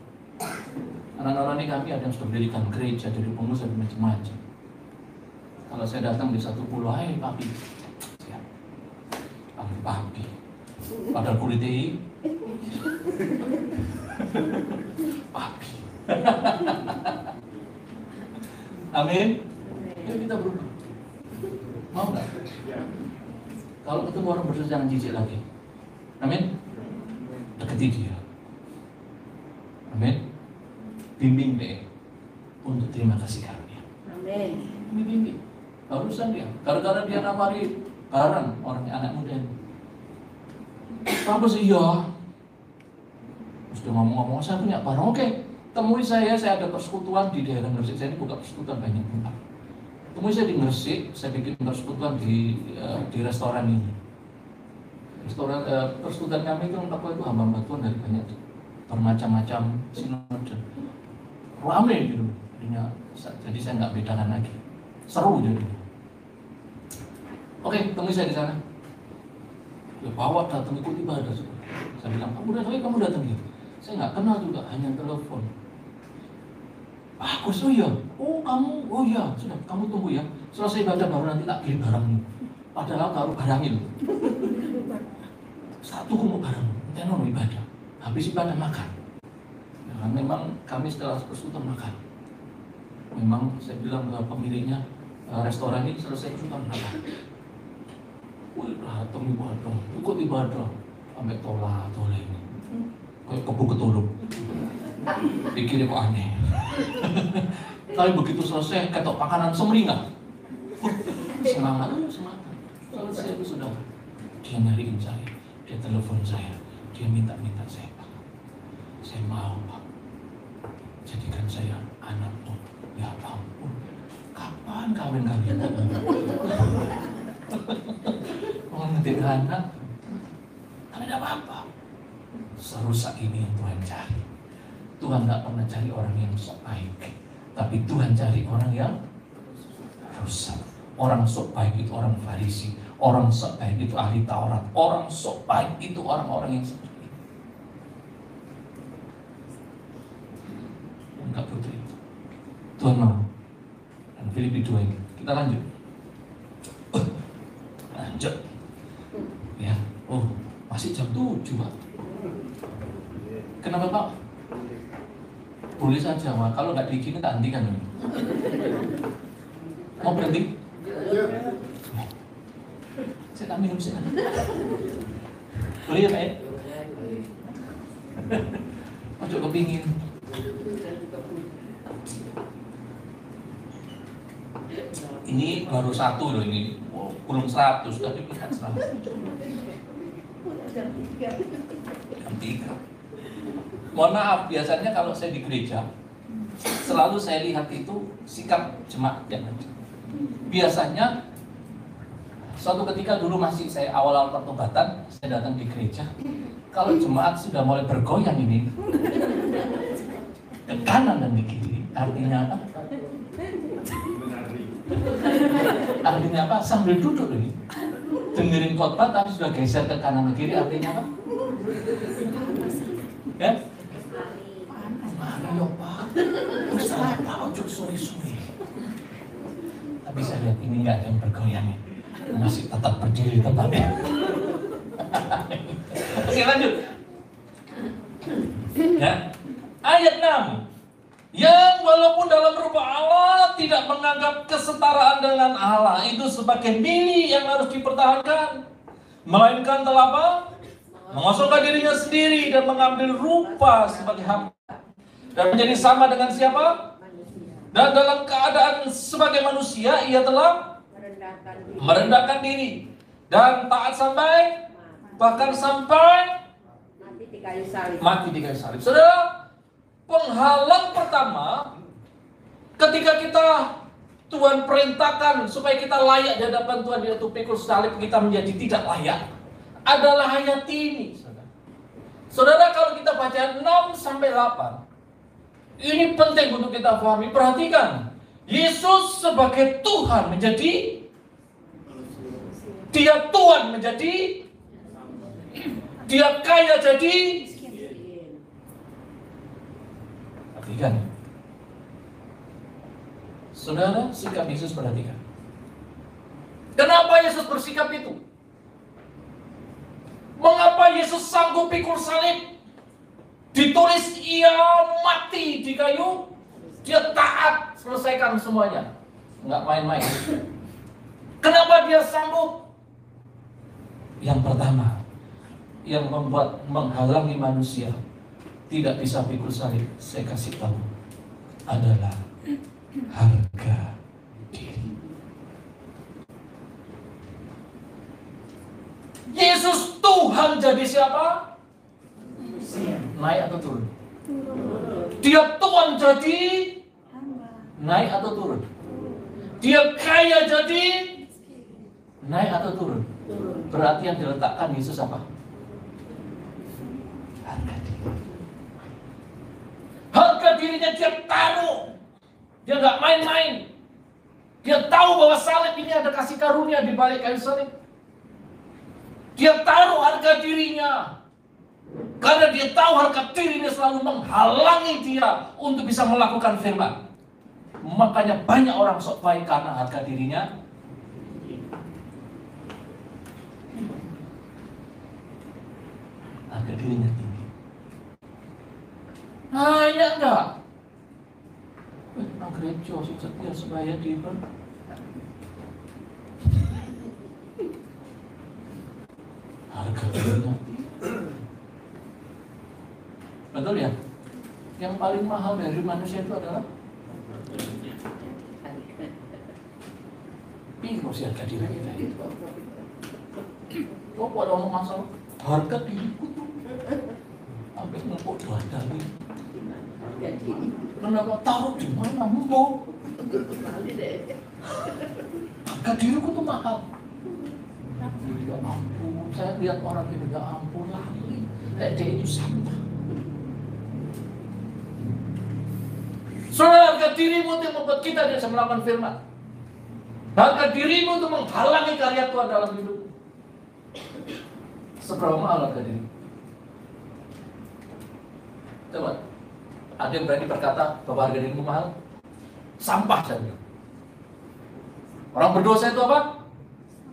Anak-anak rohani kami ada yang sudah mendirikan gereja dari pengurus dan macam-macam. Kalau saya datang di satu pulau, hai papi. Siap. Panggil papi. Padahal kulitnya papi. Amin. Yuk kita berubah. Mau nggak? Kalau ketemu orang berdosa jangan jijik lagi. Amin. Deketi dia. Amin. Bimbing dia untuk terima kasih karunia. Amin. Bimbing. Barusan dia. Gara-gara dia nawari barang orangnya anak muda. Apa sih ya? Sudah ngomong-ngomong saya punya barang. Oke. Temui saya ada persekutuan di daerah Gresik. Saya ini buka persekutuan banyak tempat. Temui saya di Gresik, saya bikin persekutuan di restoran ini. Restoran persekutuan kami itu apa itu hamba Tuhan dari banyak bermacam-macam sinode. Ramai gitu. Jadi saya nggak bedakan lagi. Seru jadi. Oke, temui saya di sana. Dia bawa datang ikut ibadah. Saya bilang, kamu datang gitu. Saya nggak kenal juga, hanya telepon. Bagus, oh iya. Oh kamu, oh iya. Sudah, kamu tunggu ya. Selesai ibadah baru nanti tak kirim barangmu. Padahal taruh barangnya loh. Satu mau barang, tenang ibadah. Habis ibadah makan. Nah, memang kami setelah persekutuan makan. Memang saya bilang ke pemiliknya, restoran ini selesai persekutuan makan. Wih, datang ibadah, ikut ibadah. Sampai tolak ini. Kayak kebu ketulung. Pikirnya kok aneh. Tapi begitu selesai, ketok makanan semeringah. Semangat. Selesai itu sudah. Dia nyariin saya, dia telepon saya, dia minta saya, Pak. Saya mau, Pak. Jadikan saya anakmu. Ya ampun, kapan kawin kalian? Mau ngetik anak, tapi tidak apa-apa. Serusak ini yang Tuhan cari. Tuhan tidak pernah cari orang yang sok baik, tapi Tuhan cari orang yang rusak. Orang sok baik itu orang Farisi, orang sok baik itu ahli Taurat, orang sok baik itu orang-orang yang seperti itu. Enggak putri. Tuhan mau. Dan Filipi 2 ini. Kita lanjut. Lanjut. Ya. Oh, masih jam 7, Pak. Kenapa, Pak? Boleh saja, Pak. Kalau nggak dikini tak hentikan. Mau berhenti? Saya tak minum sih. Boleh ya, Pak? Ojo kepingin. Ini baru 1 loh ini. Oh, belum 100, tapi bukan 100. Jam 3. Mohon maaf, biasanya kalau saya di gereja selalu saya lihat itu sikap jemaat yang ada. Biasanya suatu ketika dulu masih saya awal-awal pertobatan, saya datang di gereja. Kalau jemaat sudah mulai bergoyang ini ke kanan dan ke kiri, artinya apa? Artinya apa? Sambil duduk ini dengerin khotbah tapi sudah geser ke kanan ke kiri, artinya apa? Ya? Mana ya Pak? Salah Pak, ojo suri-suri. Tapi saya lihat ini nggak ada yang bergoyang ya. Masih tetap berdiri tempatnya. Oke, lanjut. Ya. Ayat 6. Yang walaupun dalam rupa Allah tidak menganggap kesetaraan dengan Allah itu sebagai milik yang harus dipertahankan, melainkan telah apa? Mengosongkan dirinya sendiri dan mengambil rupa sebagai hamba dan menjadi sama dengan siapa? Dan dalam keadaan sebagai manusia ia telah merendahkan diri dan taat sampai bahkan sampai mati di kayu salib. Saudara, penghalang pertama ketika kita Tuhan perintahkan supaya kita layak di hadapan Tuhan yaitu pikul salib kita menjadi tidak layak adalah ayat ini. Saudara, kalau kita baca 6 sampai 8 ini penting untuk kita pahami. Perhatikan, Yesus sebagai Tuhan menjadi Dia Tuhan menjadi, Dia kaya jadi. Perhatikan, saudara, sikap Yesus perhatikan. Kenapa Yesus bersikap itu? Mengapa Yesus sanggup pikul salib? Ditulis ia mati di kayu, dia taat selesaikan semuanya, nggak main-main. Kenapa dia sanggup? Yang pertama, yang membuat menghalangi manusia tidak bisa pikul salib, saya kasih tahu, adalah harga diri. Yesus Tuhan jadi siapa? Naik atau turun? Dia Tuhan jadi naik atau turun? Dia kaya jadi naik atau turun? Berarti yang diletakkan Yesus apa? Harga diri. Harga dirinya dia taruh. Dia nggak main-main. Dia tahu bahwa salib ini ada kasih karunia di balik kayu salib. Dia taruh harga dirinya. Karena dia tahu harga dirinya selalu menghalangi dia untuk bisa melakukan firman. Makanya banyak orang sok baik karena harga dirinya. Harga dirinya tinggi. Hanya enggak. Nang gereja setia sebaya di harga dirinya. Betul ya? Yang paling mahal dari manusia itu adalah bingung sih harga diri kita itu. Kok ada ngomong masalah harga diriku tuh sampai ngepuk dada nih. Kenapa taruh di mana mbok? Harga diriku tuh mahal. Ya ampun, saya lihat orang ini gak ampun lagi. Dia itu sampah. Soalnya harga dirimu itu membuat kita tidak bisa melakukan firman. Harga dirimu itu menghalangi karya Tuhan dalam hidup. Seberapa mahal harga diri? Coba, ada yang berani berkata bahwa harga dirimu mahal? Sampah saya bilang. Orang berdosa itu apa?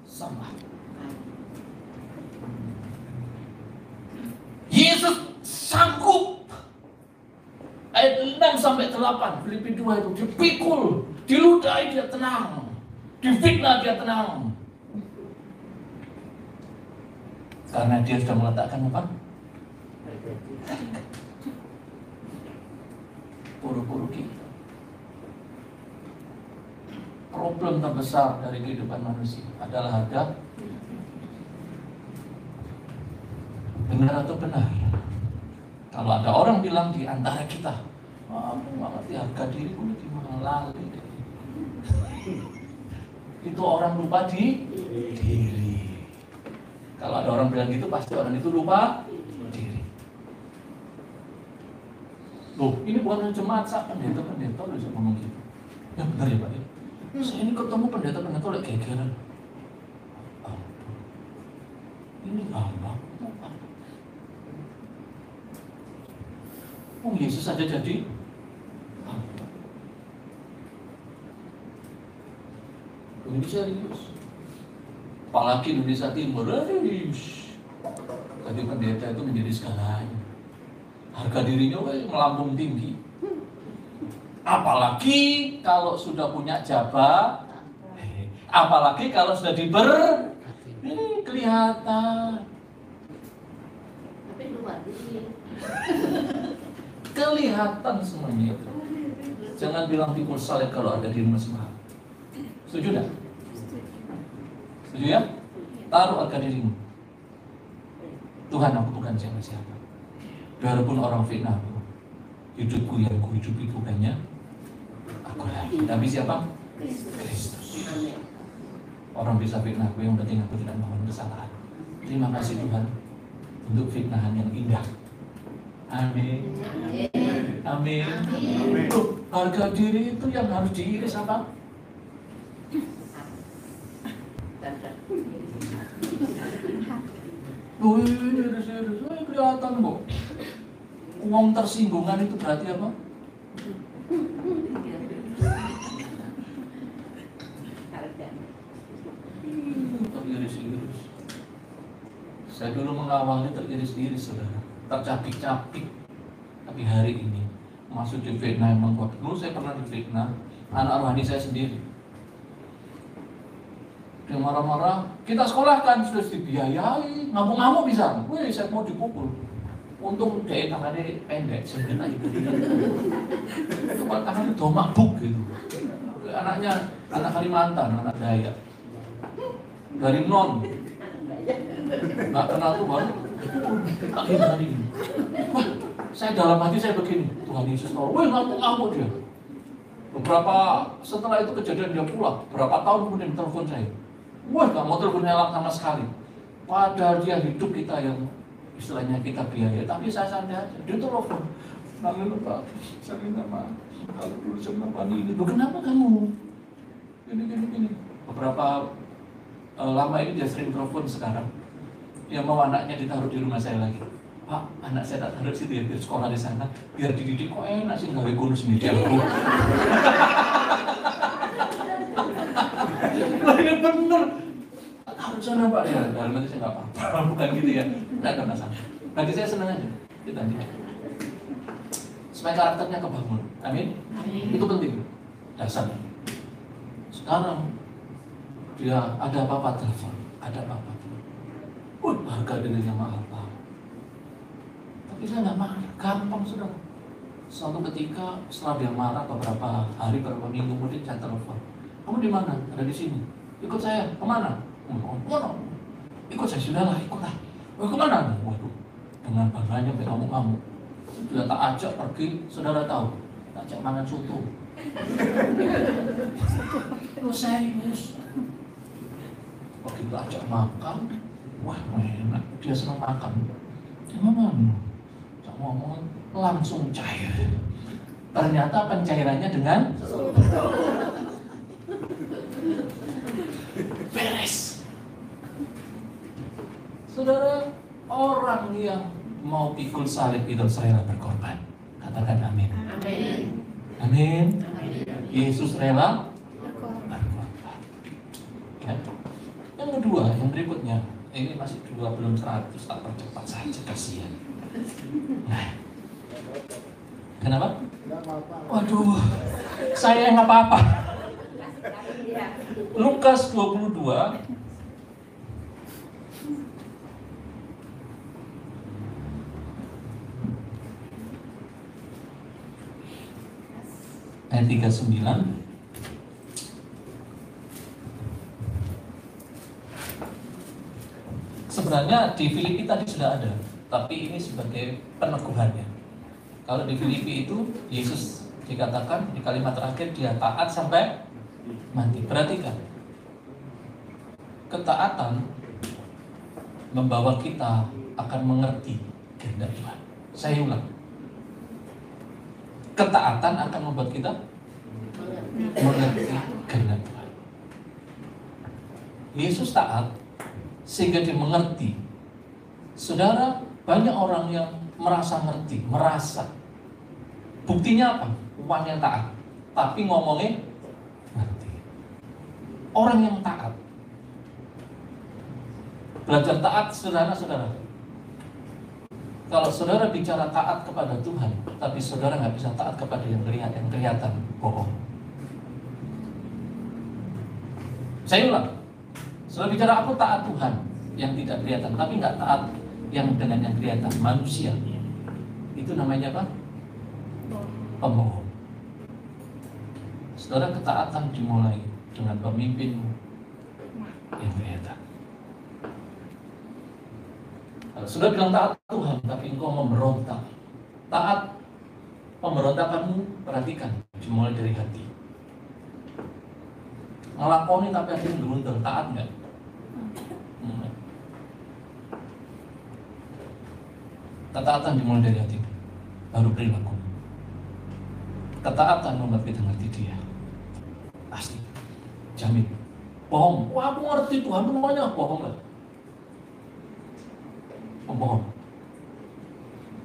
Sampah. Yesus sanggup. Ayat 6-8 Filipi 2 itu dipikul, diludahi dia tenang, difitnah dia tenang. Karena dia sudah meletakkan apa? Puru-puru kita. Problem terbesar dari kehidupan manusia adalah harga. Benar atau benar? Kalau ada orang bilang di antara kita, aku nggak ngerti harga diriku lebih mahal lagi. Itu orang lupa diri. Kalau ada orang bilang gitu, pasti orang itu lupa diri. Loh, ini bukan jemaat, pendeta bisa ngomong gitu. Ya benar ya Pak. Saya ini ketemu pendeta lagi gegeran. Ini apa? Oh Yesus saja jadi ini serius. Apalagi Indonesia Timur, jadi pendeta itu menjadi segalanya. Harga dirinya melambung tinggi. Apalagi kalau sudah punya jabatan, apalagi kalau sudah kelihatan. Tapi luar biasa. Kelihatan semuanya itu. Jangan bilang pikul salib kalau ada dirimu semua. Setuju tak? Setuju ya? Taruh harga dirimu. Tuhan, aku bukan siapa-siapa. Biarpun orang fitnah aku, hidupku yang kuhidup itu hanya aku lagi. Tapi siapa? Kristus. Orang bisa fitnah aku, yang penting aku tidak melakukan kesalahan. Terima kasih Tuhan untuk fitnahan yang indah. Amin. Amin. Tuh, harga diri itu yang harus diiris apa? Iris. Kelihatan kok. Uang tersinggungan itu berarti apa? Teriris-iris. Saya dulu mengawalnya teriris-iris, saudara. Tercapik-capik. Tapi hari ini masuk di fitnah emang kuat. Dulu saya pernah di fitnah anak rohani saya sendiri. Dia marah-marah, kita sekolahkan sudah dibiayai, ngamuk-ngamuk bisa. Wih, saya mau dipukul. Untung dia tangannya pendek, sebenarnya itu. Itu kan tangannya domak buk gitu. Anaknya anak Kalimantan, anak Dayak. Dari non. Nggak kenal Tuhan. Hari ini. Wah, saya dalam hati saya begini, Tuhan Yesus tahu. Wih, ngamuk-ngamuk dia. Beberapa setelah itu kejadian dia pulang. Berapa tahun kemudian telepon saya. Wah, nggak mau telepon elak sama sekali. Padahal dia hidup kita yang istilahnya kita biaya. Tapi saya sadar aja. Dia telepon. Lalu Pak, saya minta maaf. Kalau dulu saya melakukan ini. Kenapa kamu? Gini. Beberapa lama ini dia sering telepon sekarang. dia mau anaknya ditaruh di rumah saya lagi. Pak, anak saya tak taruh situ ya, biar sekolah di sana, biar dididik. Kok enak sih gawe guru sendiri aku. Ini bener. Taruh sana Pak ya, dalam hati saya nggak apa-apa, bukan gitu ya, nggak ada masalah. Nanti saya senang aja, ditanya. Supaya karakternya kebangun, amin. Itu penting, dasar. Sekarang dia ada apa-apa telepon, ada apa-apa. Harga dirinya mahal Pak. Tapi saya nggak marah, gampang sudah. Suatu ketika setelah dia marah beberapa hari, beberapa minggu kemudian saya telepon. Kamu di mana? Ada di sini. Ikut saya. Kemana? Mana? Ikut saya. Sudahlah, ikutlah. Kemana? Waduh, dengan bangganya sampai ngamuk-ngamuk. Sudah tak ajak pergi, saudara tahu. Tak ajak makan soto. Terus serius. Begitu ajak makan, wah enak. Dia senang makan. Gimana? Tak ngomong langsung cair. Ternyata pencairannya dengan beres. Saudara, orang yang mau pikul salib itu rela berkorban. Katakan amin. Amin. Amin. Yesus rela berkorban. Ya. Yang kedua, yang berikutnya, ini masih 2 belum 100, tak percepat saja, kasihan. Nah, kenapa? Waduh, saya nggak apa-apa. Lukas 22 ayat 39. Sebenarnya di Filipi tadi sudah ada, tapi ini sebagai peneguhannya. Kalau di Filipi itu Yesus dikatakan di kalimat terakhir dia taat sampai mati. Perhatikan, ketaatan membawa kita akan mengerti kehendak Tuhan. Saya ulang, ketaatan akan membuat kita mengerti kehendak Tuhan. Yesus taat sehingga dia mengerti. Saudara, banyak orang yang merasa ngerti, merasa. Buktinya apa? Uang yang taat, tapi ngomongnya ngerti. Orang yang taat, belajar taat, saudara-saudara. Kalau saudara bicara taat kepada Tuhan, tapi saudara nggak bisa taat kepada yang kelihatan, bohong. Saya ulang, saudara bicara aku taat Tuhan yang tidak kelihatan, tapi nggak taat yang dengan yang kelihatan, manusia. Itu namanya apa? Pembohong. Saudara, ketaatan dimulai dengan pemimpin yang kelihatan. Sudah bilang taat Tuhan, tapi engkau memberontak. Taat pemberontakanmu, perhatikan, dimulai dari hati. Ngelakoni tapi hati ngeruntel, taat nggak? Ketaatan dimulai dari hati, baru perilaku. Ketaatan membuat kita ngerti dia. Pasti, jamin. Bohong, wah aku ngerti Tuhan, semuanya bohong lah. Pembohong.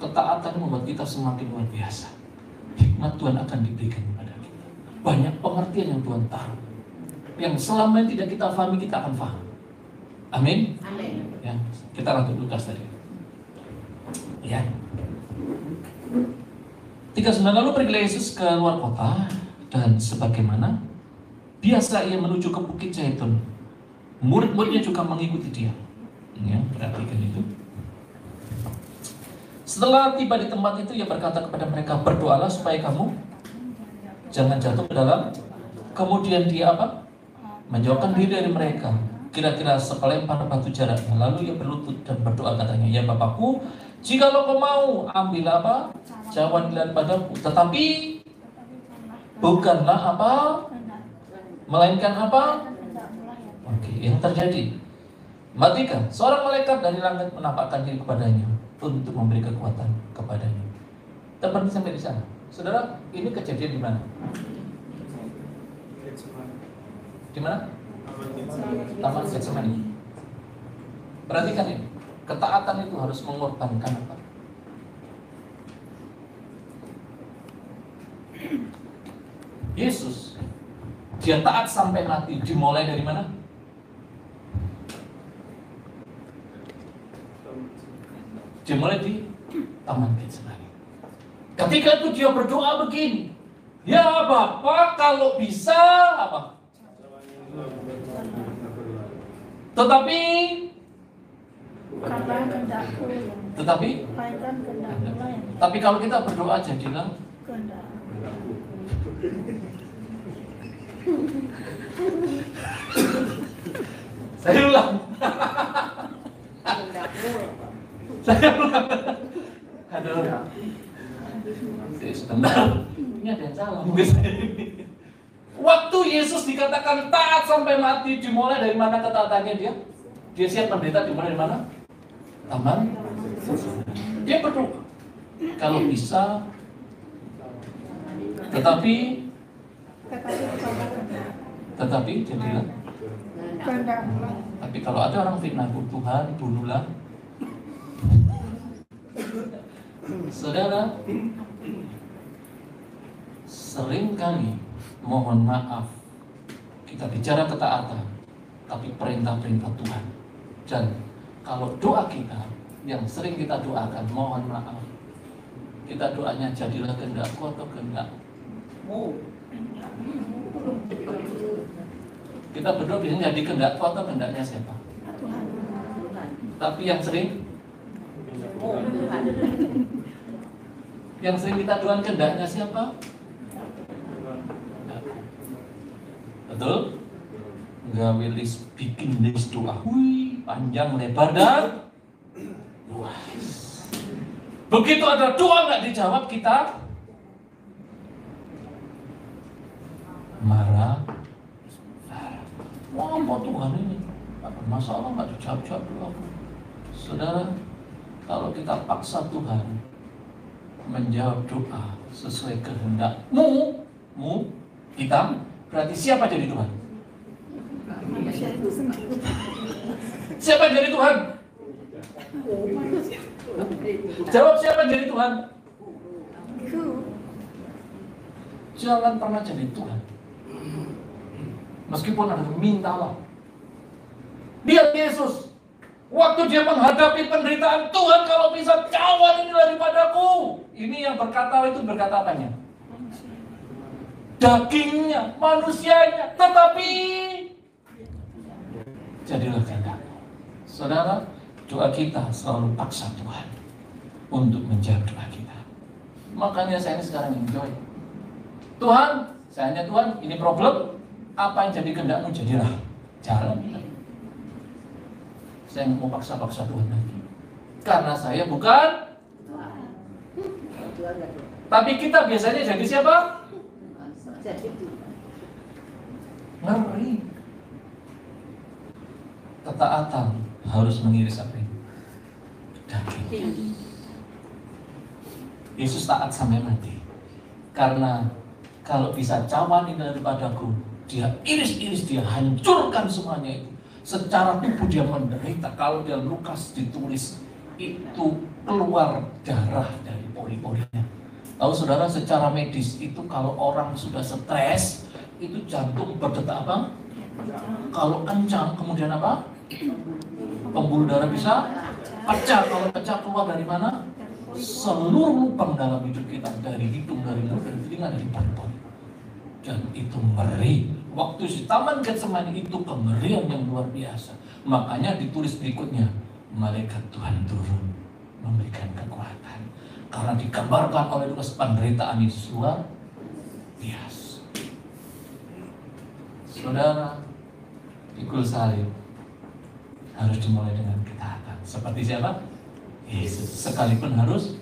Ketaatan membuat kita semakin luar biasa. Hikmat Tuhan akan diberikan kepada kita. Banyak pengertian yang Tuhan taruh, yang selama ini tidak kita pahami, kita akan paham. Amin. Amin. Ya, kita lanjut Lukas tadi. Ya. 39 lalu pergilah Yesus ke luar kota, dan sebagaimana biasa ia menuju ke Bukit Zaitun. Murid-muridnya juga mengikuti dia. Ya, perhatikan itu. Setelah tiba di tempat itu, ia berkata kepada mereka, berdoalah supaya kamu jangan jatuh ke dalam. Kemudian dia apa? Menjauhkan diri dari mereka, kira-kira sekelempar batu jaraknya. Lalu ia berlutut dan berdoa, katanya, ya Bapakku, jikalau kau mau, ambil apa? Cawan dilihat padaku, tetapi bukanlah apa? Melainkan apa? Oke, yang terjadi, matikan seorang malaikat dari langit menampakkan diri kepadanya untuk memberi kekuatan kepadanya. Kita berhenti sampai di sana. Saudara, ini kejadian di mana? Di mana? Taman Getsemani. Perhatikan ini. Ketaatan itu harus mengorbankan apa? Yesus, dia taat sampai mati. Dimulai dari mana? Dimulai di Taman Getsemani. Ketika itu dia berdoa begini, ya Bapa, kalau bisa apa? Tetapi tapi kalau kita berdoa jadilah kehendak. Saya ulang. Saya ulang. Aduh. Sebentar. Ini ada yang salah. Waktu Yesus dikatakan taat sampai mati, dimulai dari mana ketaatannya dia? Dia siap menderita dimulai dari mana? Taman. Dia berdoa. Kalau bisa, tetapi jadilah. Tapi kalau ada orang fitnahku, Tuhan bunuhlah. Saudara, seringkali mohon maaf kita bicara ketaatan, tapi perintah-perintah Tuhan. Dan kalau doa kita yang sering kita doakan, mohon maaf, kita doanya jadilah kehendakku atau kehendakmu. Kita berdoa biasanya jadi kehendakku atau kehendaknya siapa? Tapi yang sering kita doakan kehendaknya siapa? Betul? Gawe list bikin list doa, wih, panjang lebar dan luas. Begitu ada doa nggak dijawab, kita marah. Wah, apa Tuhan ini? Apa masalah nggak dijawab doa? Saudara, kalau kita paksa Tuhan menjawab doa sesuai kehendakmu, kita, berarti siapa jadi Tuhan? Siapa jadi Tuhan? Jawab, siapa jadi Tuhan? Jangan pernah jadi Tuhan. Meskipun ada mintalah. Lihat Yesus, waktu dia menghadapi penderitaan, Tuhan kalau bisa cawan ini daripadaku. Ini yang berkata itu berkata apanya? Dagingnya, manusianya, tetapi jadilah kehendakmu. Saudara, doa kita selalu paksa Tuhan untuk menjawab doa kita. Makanya saya sekarang enjoy. Tuhan, saya hanya Tuhan, ini problem. Apa yang jadi kehendakmu, jadilah. Jalan. Saya mau paksa-paksa Tuhan lagi. Karena saya bukan. Tapi kita biasanya jadi siapa? Ngeri. Ketaatan harus mengiris apa ini? Daging. Yesus taat sampai mati. Karena kalau bisa cawan ini daripadaku, dia iris-iris, dia hancurkan semuanya itu. Secara tubuh dia menderita. Kalau dia Lukas ditulis itu keluar darah dari pori-porinya. Tahu saudara, secara medis itu kalau orang sudah stres, itu jantung berdetak apa? Kalau kencang, kemudian apa? Pembuluh darah bisa pecah. Kalau pecah keluar dari mana? Seluruh lubang dalam hidup kita, dari hidung, dari mulut, dari telinga, dari pori-pori. Dan itu ngeri. Waktu di Taman Getsemani itu kengerian yang luar biasa. Makanya ditulis berikutnya, malaikat Tuhan turun memberikan kekuatan. Karena digambarkan oleh Lukas penderitaan Yesus luar biasa. Saudara, pikul salib harus dimulai dengan ketaatan. Seperti siapa? Yesus. Sekalipun harus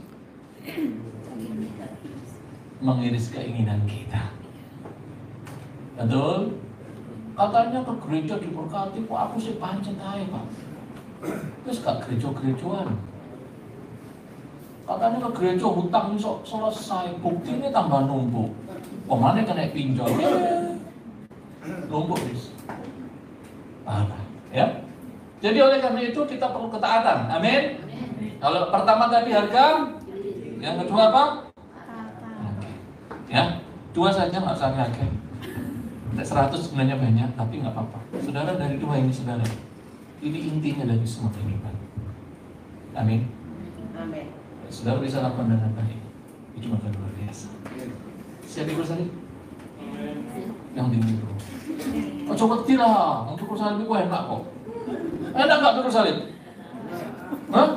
mengiris keinginan kita. Betul? Katanya ke gereja diberkati, kok aku sih pancet aja Pak. Terus gak gereja-gerejaan. Katanya ke gereja hutang ini selesai, buktinya tambah numpuk. Kemana kena pinjol? Numpuk bis. Parah, ya? Jadi oleh karena itu kita perlu ketaatan. Amin. Kalau pertama tadi harga, yang kedua apa? Oke. Ya, 2 saja nggak usah kaget. 100 sebenarnya banyak, tapi nggak apa-apa. Saudara, dari 2 ini saudara, ini intinya dari semua kehidupan. Amin. Amin. Saudara bisa lakukan dengan baik. Itu bakal luar biasa. Siap ikut salib? Yang tinggi itu. Oh, coba lah, untuk ikut salib itu enak kok. Enak nggak ikut salib? Hah?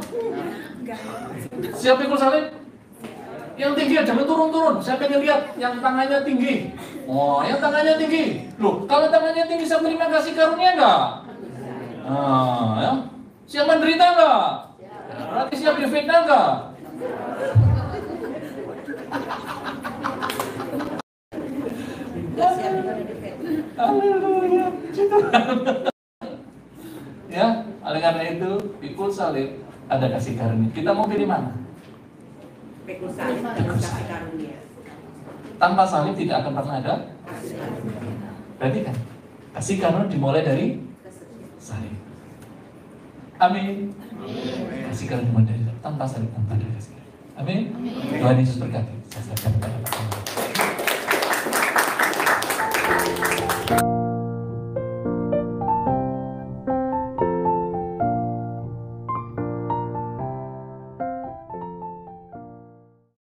Siap ikut salib? Yang tinggi jangan turun-turun. Saya pengen lihat yang tangannya tinggi. Oh, yang tangannya tinggi. Loh, kalau tangannya tinggi saya terima kasih karunia enggak? Ya. Siap menderita enggak? Berarti siap difitnah enggak? Ya, oleh karena itu pikul salib ada kasih karunia. Kita mau pilih mana? Pikul salib kasih karunia. Tanpa salib tidak akan pernah ada. Berarti kan kasih karunia dimulai dari salib. Amin. Kasih karunia dimulai dari salib. Tanpa salib tanpa ada kasih karunia. Amin. Tuhan Yesus berkati. Saya serahkan kepada Pak.